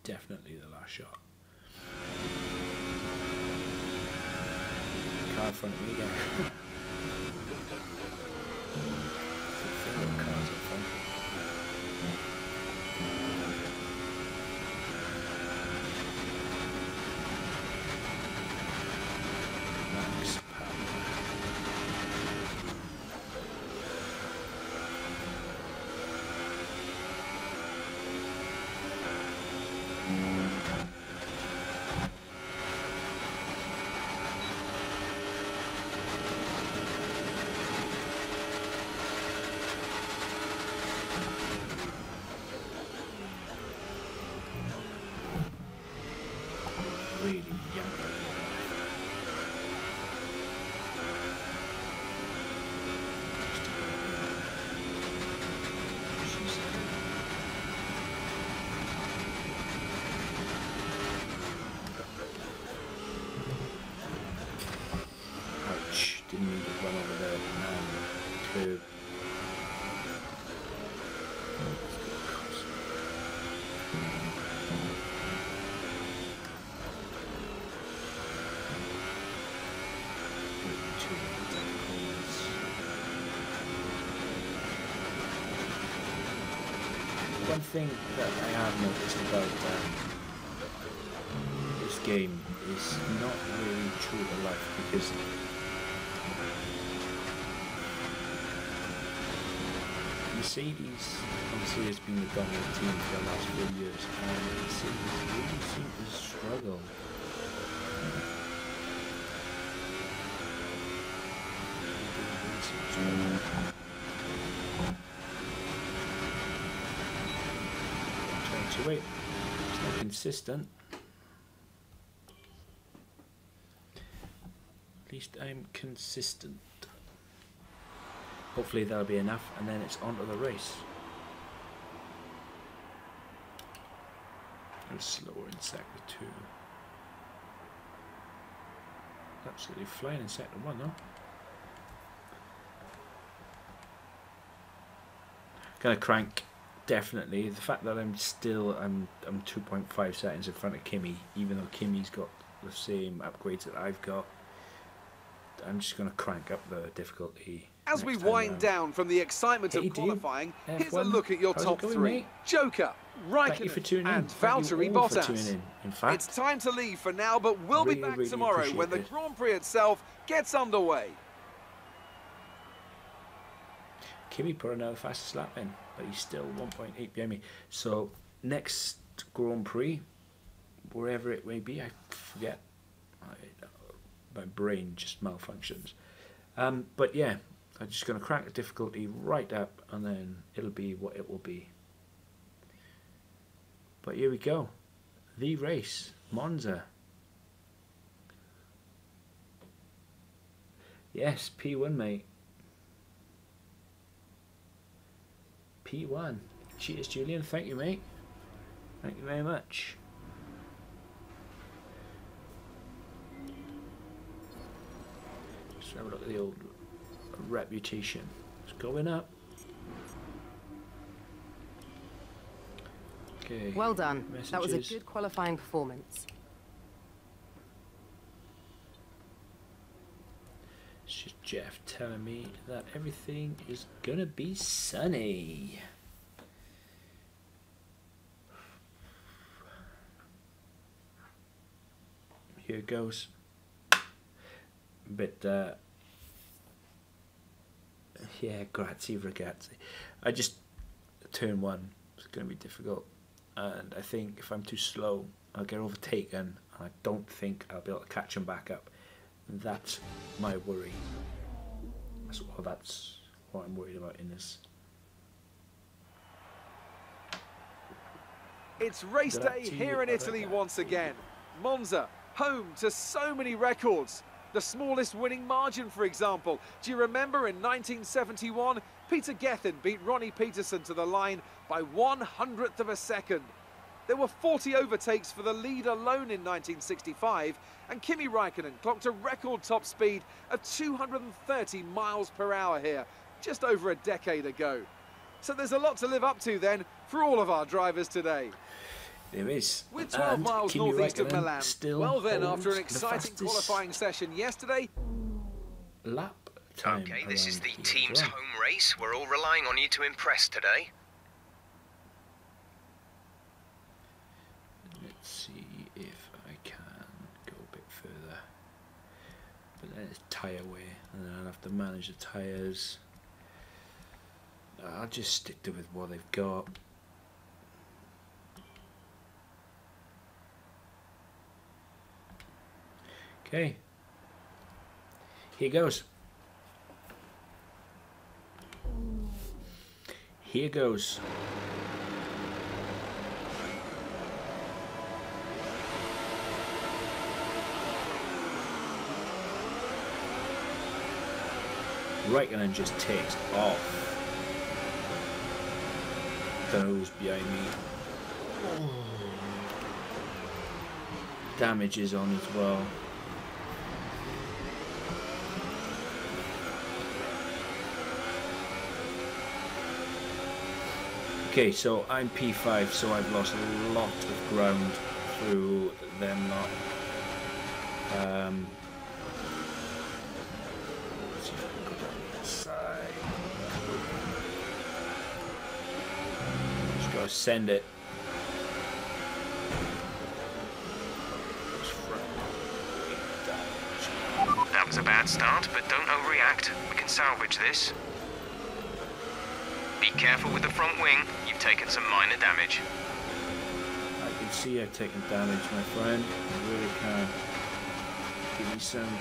Definitely the last shot. Car in front of me again. Cars up front. Max power. Really young. Ouch, didn't mean to run over there. Two. One thing that I have noticed about this game is not really true to life because Mercedes obviously has been the dominant team for the last 4 years and Mercedes really seem to struggle. Wait, it's not consistent. At least I'm consistent. Hopefully that'll be enough and then it's on to the race. And slower in sector 2. Absolutely flying in sector 1 though. Gonna crank. Definitely, the fact that I'm 2.5 seconds in front of Kimi, even though Kimi's got the same upgrades that I've got, I'm just going to crank up the difficulty. As we wind down from the excitement of qualifying, here's a look at your top 3. Mate? Joker, Raikkonen and Valtteri Bottas. In fact, it's time to leave for now, but we'll be back tomorrow when the Grand Prix itself gets underway. Kimi put another fastest lap in, but he's still 1.8 behind me. So next Grand Prix, wherever it may be, I forget. My brain just malfunctions. But yeah, I'm just going to crank the difficulty right up, and then it'll be what it will be. But here we go, the race, Monza. Yes, P1, mate. P1. Cheers, Julian. Thank you, mate. Thank you very much. Let's have a look at the old reputation. It's going up. Okay. Well done. Messages. That was a good qualifying performance. Let's just Jeff telling me that everything is gonna be sunny. Here it goes. But yeah, grazie ragazzi. I just turn one. It's gonna be difficult, and I think if I'm too slow, I'll get overtaken, and I don't think I'll be able to catch them back up. That's my worry. That's what I'm worried about in this. It's race day here in Italy once again. Monza, home to so many records. The smallest winning margin, for example. Do you remember in 1971, Peter Gethin beat Ronnie Peterson to the line by 1/100th of a second. There were 40 overtakes for the lead alone in 1965, and Kimi Räikkönen clocked a record top speed of 230 miles per hour here, just over a decade ago. So there's a lot to live up to then for all of our drivers today. There is. We're 12 miles Kimi northeast of Räikkönen Milan. still Well then, holds after an the exciting fastest qualifying session yesterday, lap time. Okay, this is the around here team's as well. home race. We're all relying on you to impress today. Let's see if I can go a bit further. But then it's tyre wear, and then I'll have to manage the tyres. I'll just stick to with what they've got. Okay, here goes. Here goes. Räikkönen just takes off. Those behind me. Oh. Damage is on as well. Okay, so I'm P5, so I've lost a lot of ground through them lot. Let's see if I can go down the side. Just gotta send it. That was a bad start, but don't overreact. We can salvage this. Be careful with the front wing. You've taken some minor damage. I can see I've taken damage, my friend. I really can. Give me some.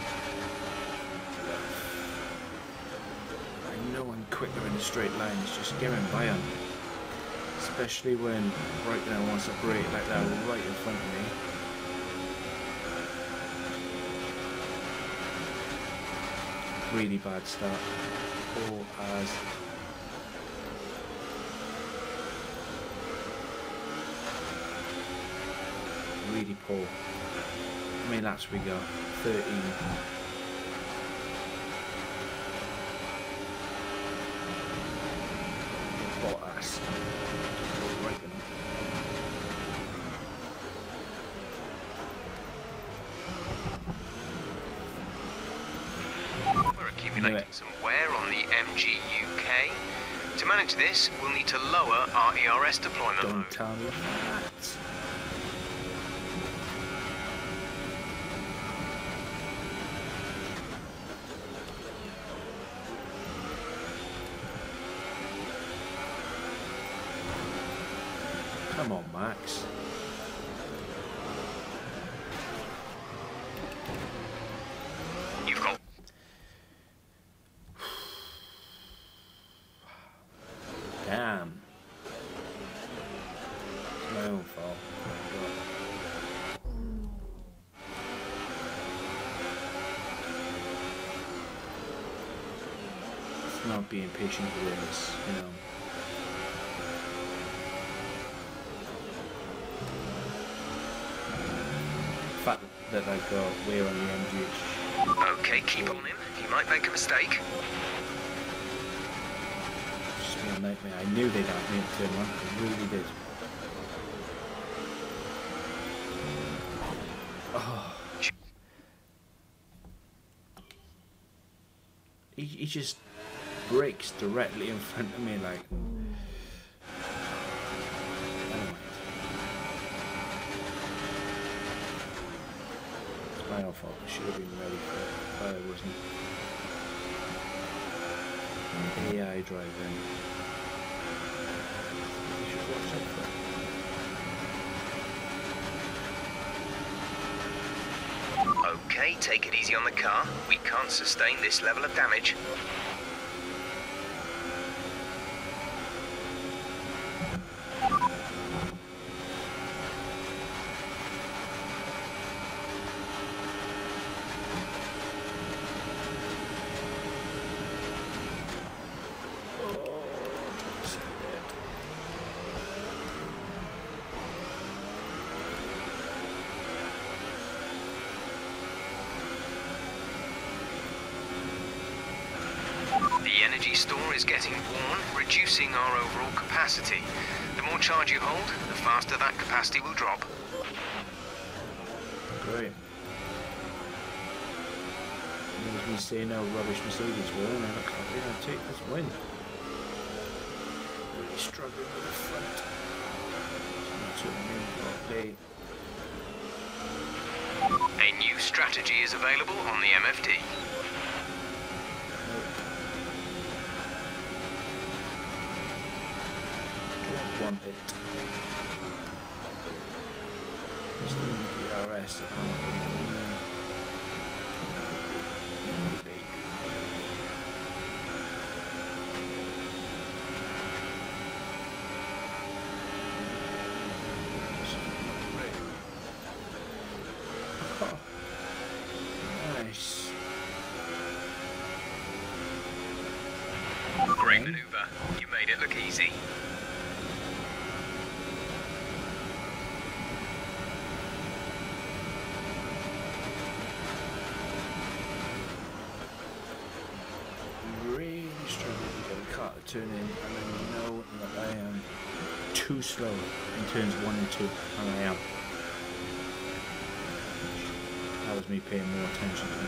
I know I'm quicker in a straight line. It's just getting by on. Especially when Räikkönen wants to brake like that right in front of me. Really bad start. Poor as. Really poor. How many laps we got? 13. Bottas. We're accumulating some wear on the MG UK. To manage this, we'll need to lower our ERS deployment Don't mode. tell me that. Come on, Max. You've got... Damn. It's my own fault. It's not being patient with this, you know. The fact that I got wear on the MGH. Okay, keep on him. You might make a mistake. It's just been a nightmare. I knew they'd have me at turn one. I really did. Oh. he just brakes directly in front of me, like. It's my own fault. I should have been ready for it, but I wasn't. AI driving. You should watch out for it. Okay, take it easy on the car. We can't sustain this level of damage. The energy store is getting worn, reducing our overall capacity. The more charge you hold, the faster that capacity will drop. Great. As we say now, rubbish Mercedes were, and I look like they're going to take this win. Really struggling with the front. A new strategy is available on the MFD. One bit. Just the DRS. Nice. Great maneuver. You made it look easy. Turn in, and then you know that I am too slow in turns 1 and 2, and I am. That was me paying more attention to the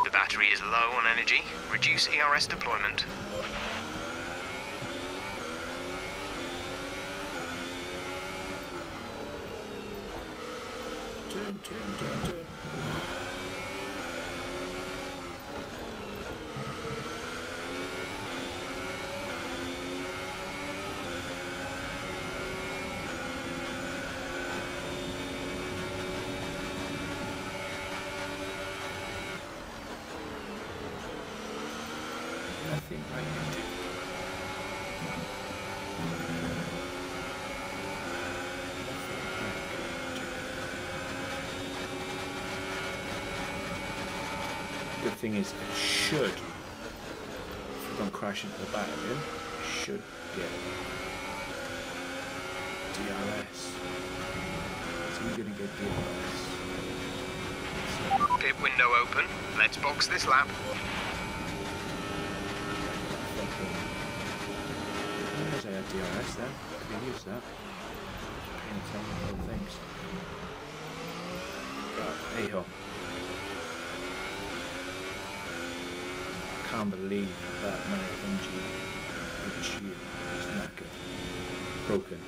The battery is low on energy. Reduce ERS deployment. Turn. Nothing I can do. Good thing is, it should, if we don't crash into the back of him, should get DRS. So we're going to get DRS. Pit window open. Let's box this lap. There's a DRS there. Could have used that. Paying attention to other things. Right, there you go. I can't believe that my engine is knackered. Broken.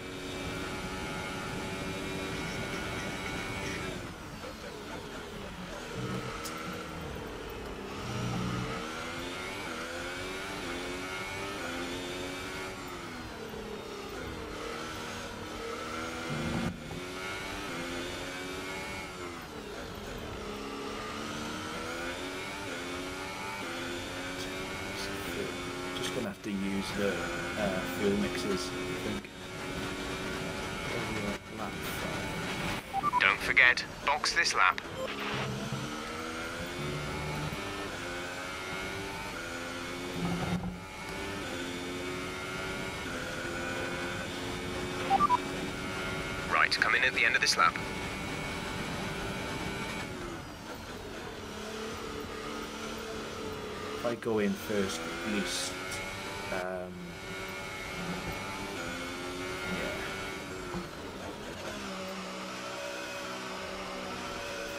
Gonna have to use the fuel mixers, I think. Lap 5. Don't forget, box this lap. Right, come in at the end of this lap. If I go in first, at least. Yeah.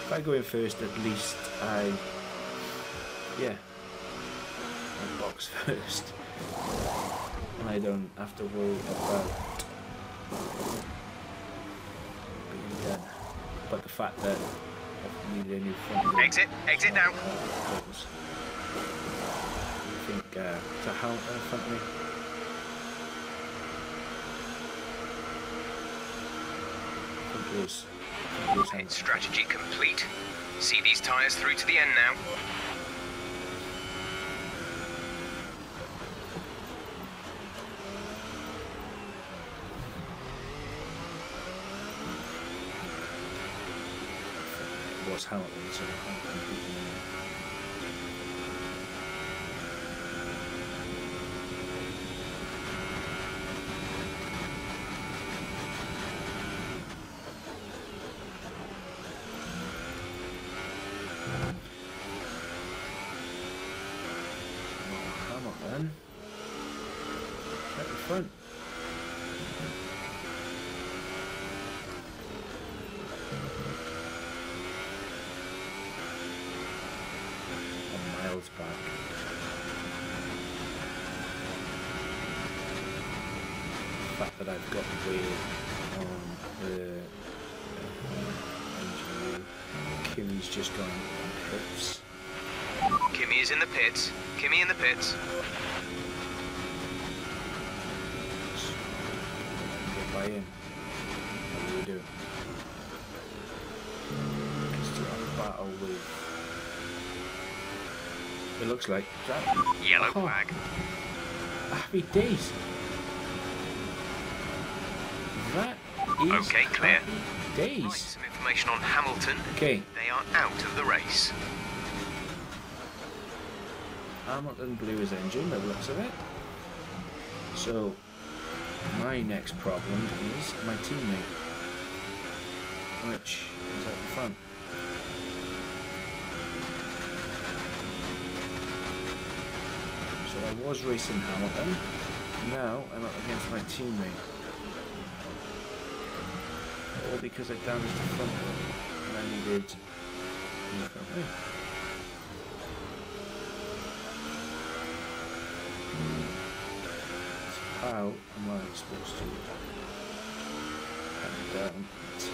If I go in first, at least I box first, and I don't have to worry about being done. But the fact that I need a new front wing. Exit now. I think it's a Hamilton front wing. Pit strategy complete. See these tyres through to the end now. It was Hamilton, so I can't completely. Hamilton at the front. Miles back. The fact that I've got way on the engine. Kimmy's just gone on pits. Kimmy is in the pits. Kimmy in the pits. Get by in. What do we do? Just battle with. It looks like that. Yellow flag. Happy days. That is okay, clear. Happy days. Right, some information on Hamilton. Okay. They are out of the race. Hamilton blew his engine, by the looks of it. So, my next problem is my teammate, which is at the front. So I was racing Hamilton, now I'm up against my teammate. All because I damaged the front wing, and I needed the front wing. How am I supposed to come down to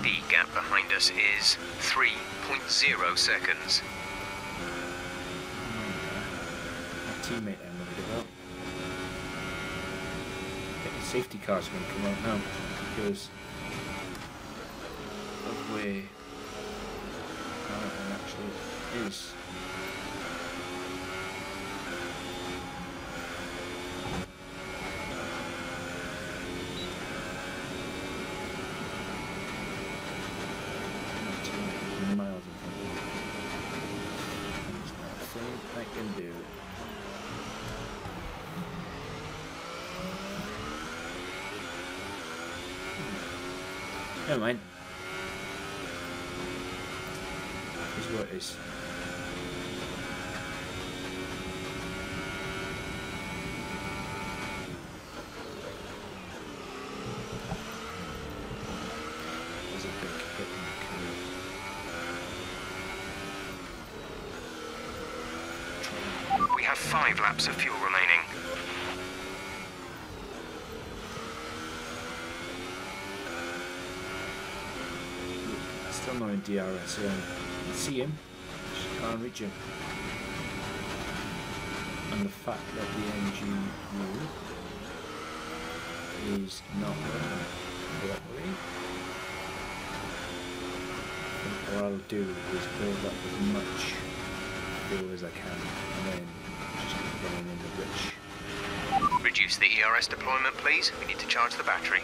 the gap behind us is 3.0 seconds. my teammate I'm worried about? I think the safety car's going to come out now. Because of where Hamilton actually is. My teammate is miles in front of me. There's nothing I can do. Never mind. Here's what it is. There's a big hit in the curve. We have 5 laps of fuel remaining. Still not in DRS, so I can see him, just can't reach him. And the fact that the engine is not working correctly, I think what I'll do is build up as much fuel as I can, and then just keep going in the rich. Reduce the ERS deployment, please. We need to charge the battery.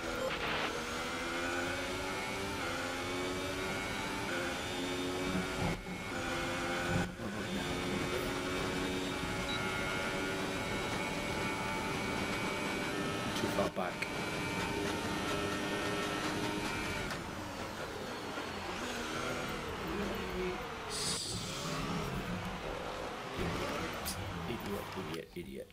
Too far back. Idiot.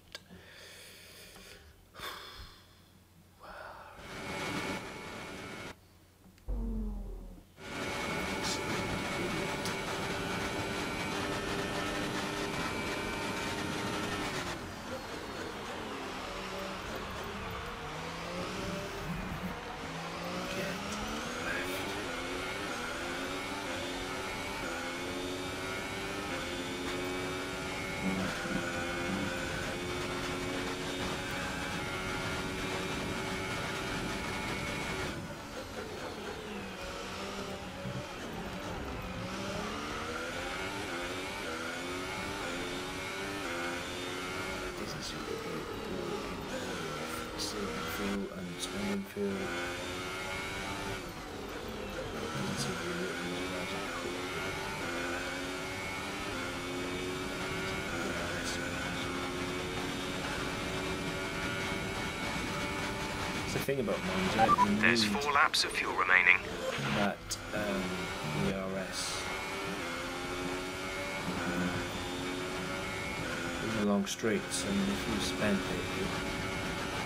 The thing about Monza, there's 4 laps of fuel remaining. That ERS in the long straights, and if you spend it,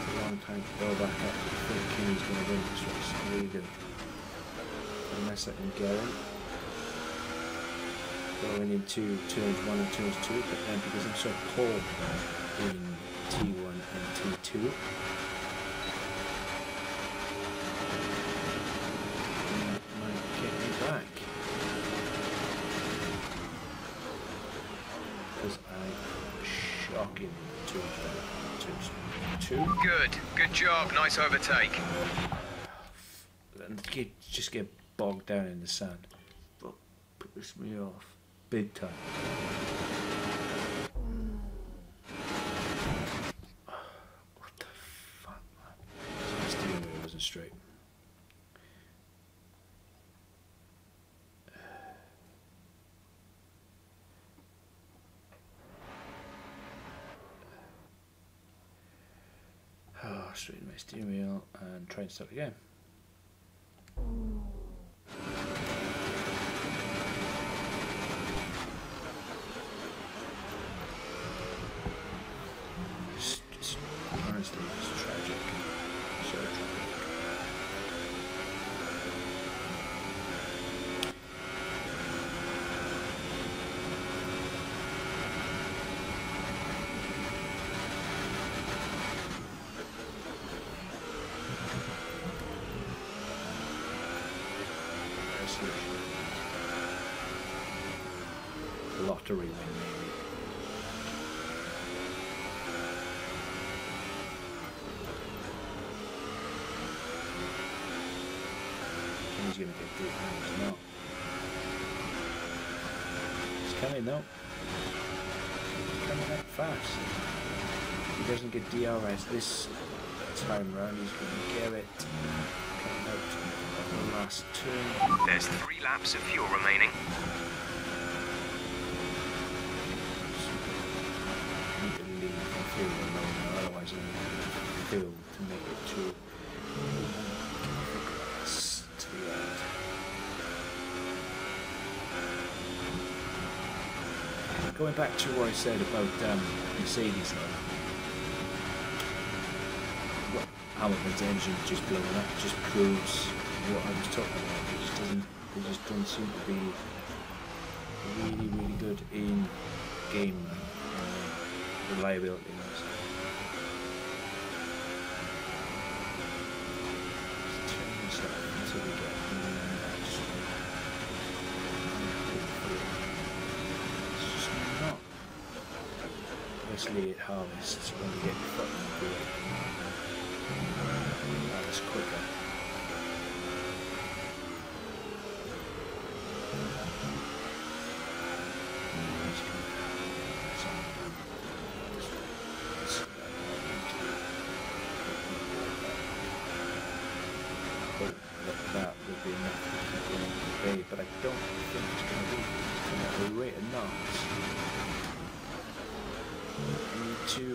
it's a long time to go back up. I think Kimmy's going to win this race. I really do. Unless I can get him going into turns 1 and turns 2, but then because I'm so poor in T1 and T2. Good job, nice overtake. And you just get bogged down in the sand. Fuck, piss me off. Big time. What the fuck, man? My steering wheel wasn't straight. Straighten my steering wheel and try and start again. Honestly, it's tragic. So tragic. Lottery win, maybe. He's going to get good hands now. He's coming though. He's coming up fast. He doesn't get DRS this time round. He's going to get it coming out of the last turn. There's 3 laps of fuel remaining. Otherwise I'm going to make it to the end. Going back to what I said about Mercedes though, well, Hamilton's engine just blowing up just proves what I was talking about. It just doesn't seem to be really good in game reliability. Obviously it harvests when you get your foot in the brake. That is quicker. That would be enough to keep going today, but I don't think it's going to be at a rate of knots. I need to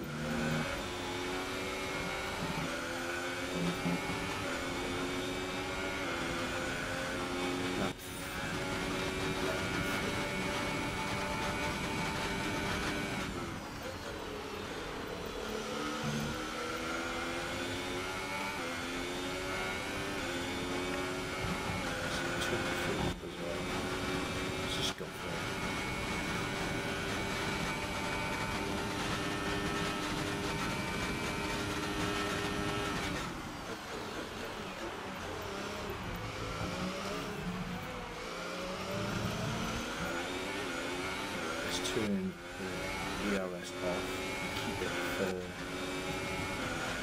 turn the ERS off and keep it for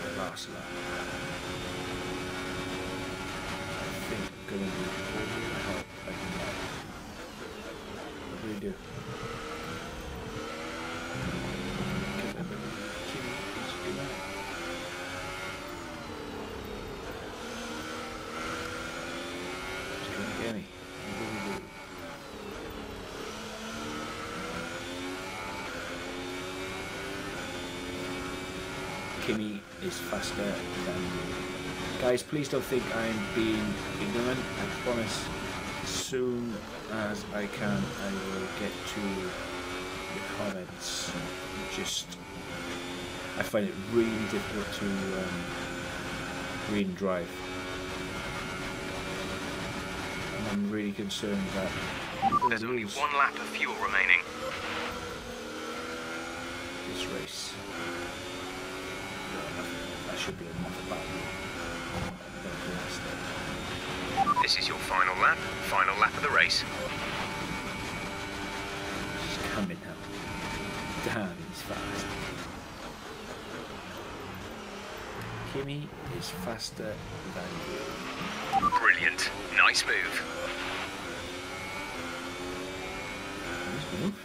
the last lap. I think I'm going to need all the help I can get. I really do. Because I believe Kimi is good at it. He's going to get me. He really do. Kimi is faster than me. Guys, please don't think I'm being ignorant. I promise as soon as I can I will get to the comments. I find it really difficult to read and drive. And I'm really concerned that There's only one lap of fuel remaining. this race. That should be enough about me. This is your final lap of the race. He's coming now. Damn, he's fast. Kimi is faster than you. Brilliant. Nice move. Nice move.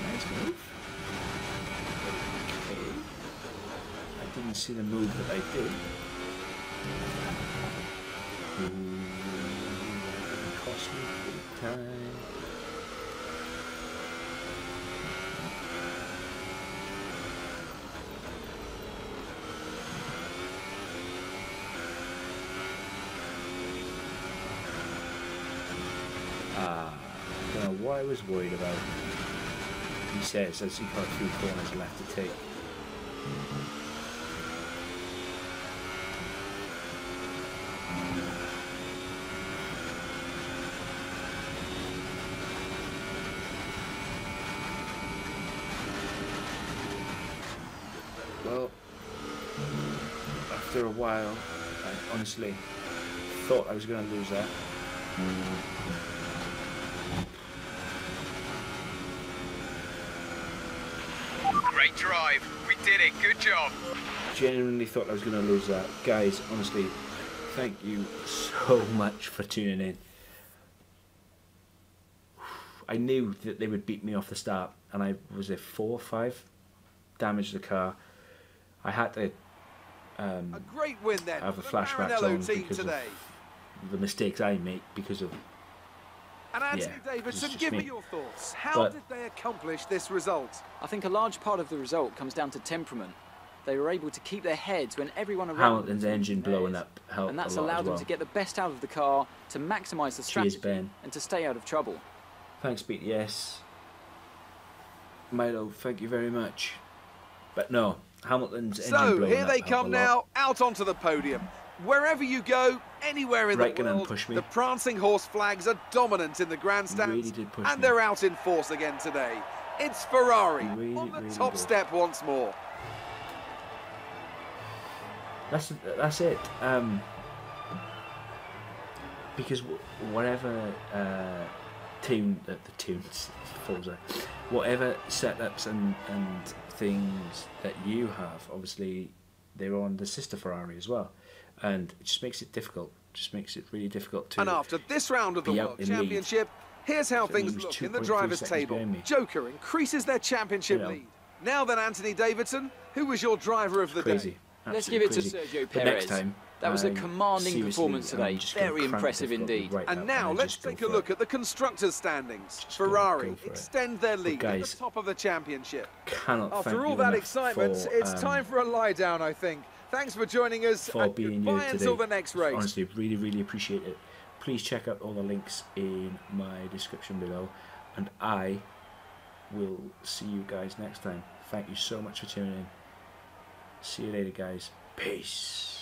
Nice move. Okay. I didn't see the move that I did. Ooh, that cost me big time. I don't know what I was worried about. He says as he got a few corners left to take. Well, after a while, I honestly thought I was going to lose that. Great drive. We did it. Good job. Genuinely thought I was going to lose that. Guys, honestly, thank you so much for tuning in. I knew that they would beat me off the start, and I was at 4 or 5, damaged the car. I had to A great win then. have a for the flashback Maranello zone team because today. of the mistakes I make because of. And Anthony Yeah, Davidson, it's just give me me. your thoughts. How But- did they accomplish this result? I think a large part of the result comes down to temperament. They were able to keep their heads when everyone around Hamilton's them was engine losing blowing theirs. up helped And that's a lot allowed as them well. to get the best out of the car, to maximise the Cheers, strategy, Ben. and to stay out of trouble. Thanks, BTS. Milo, thank you very much. But no, Hamilton's engine So, blowing here up they helped come a lot. now, out onto the podium. Wherever you go, anywhere in the Raikkonen world, pushed me. the prancing horse flags are dominant in the grandstands, Really did push and me. they're out in force again today. It's Ferrari He really, on the really top did. step once more. That's it. Because whatever Forza, whatever setups and things that you have, obviously they're on the sister Ferrari as well, and it just makes it difficult. Just makes it really difficult to. And after this round of the be out World in lead. Championship, here's how So he things was look in the 2.3 drivers' seconds table. behind me. Joker increases their championship You know. lead. Now then, Anthony Davidson, who was your driver of the Crazy. day? Let's Absolutely give it to crazy. Sergio But next Perez. time, That was a I commanding seriously performance am today. just gonna Very crank impressive this indeed. right And up now and let's just go take a for look it. at the constructors' standings. Just gonna Ferrari go for it. extend their lead guys, at the top of the championship. Cannot thank After all you that enough excitement, for, it's time for a lie down, I think. Thanks for joining us. for And being goodbye here until today. the next race. Honestly, really, really appreciate it. Please check out all the links in my description below, and I will see you guys next time. Thank you so much for tuning in. See you later, guys. Peace.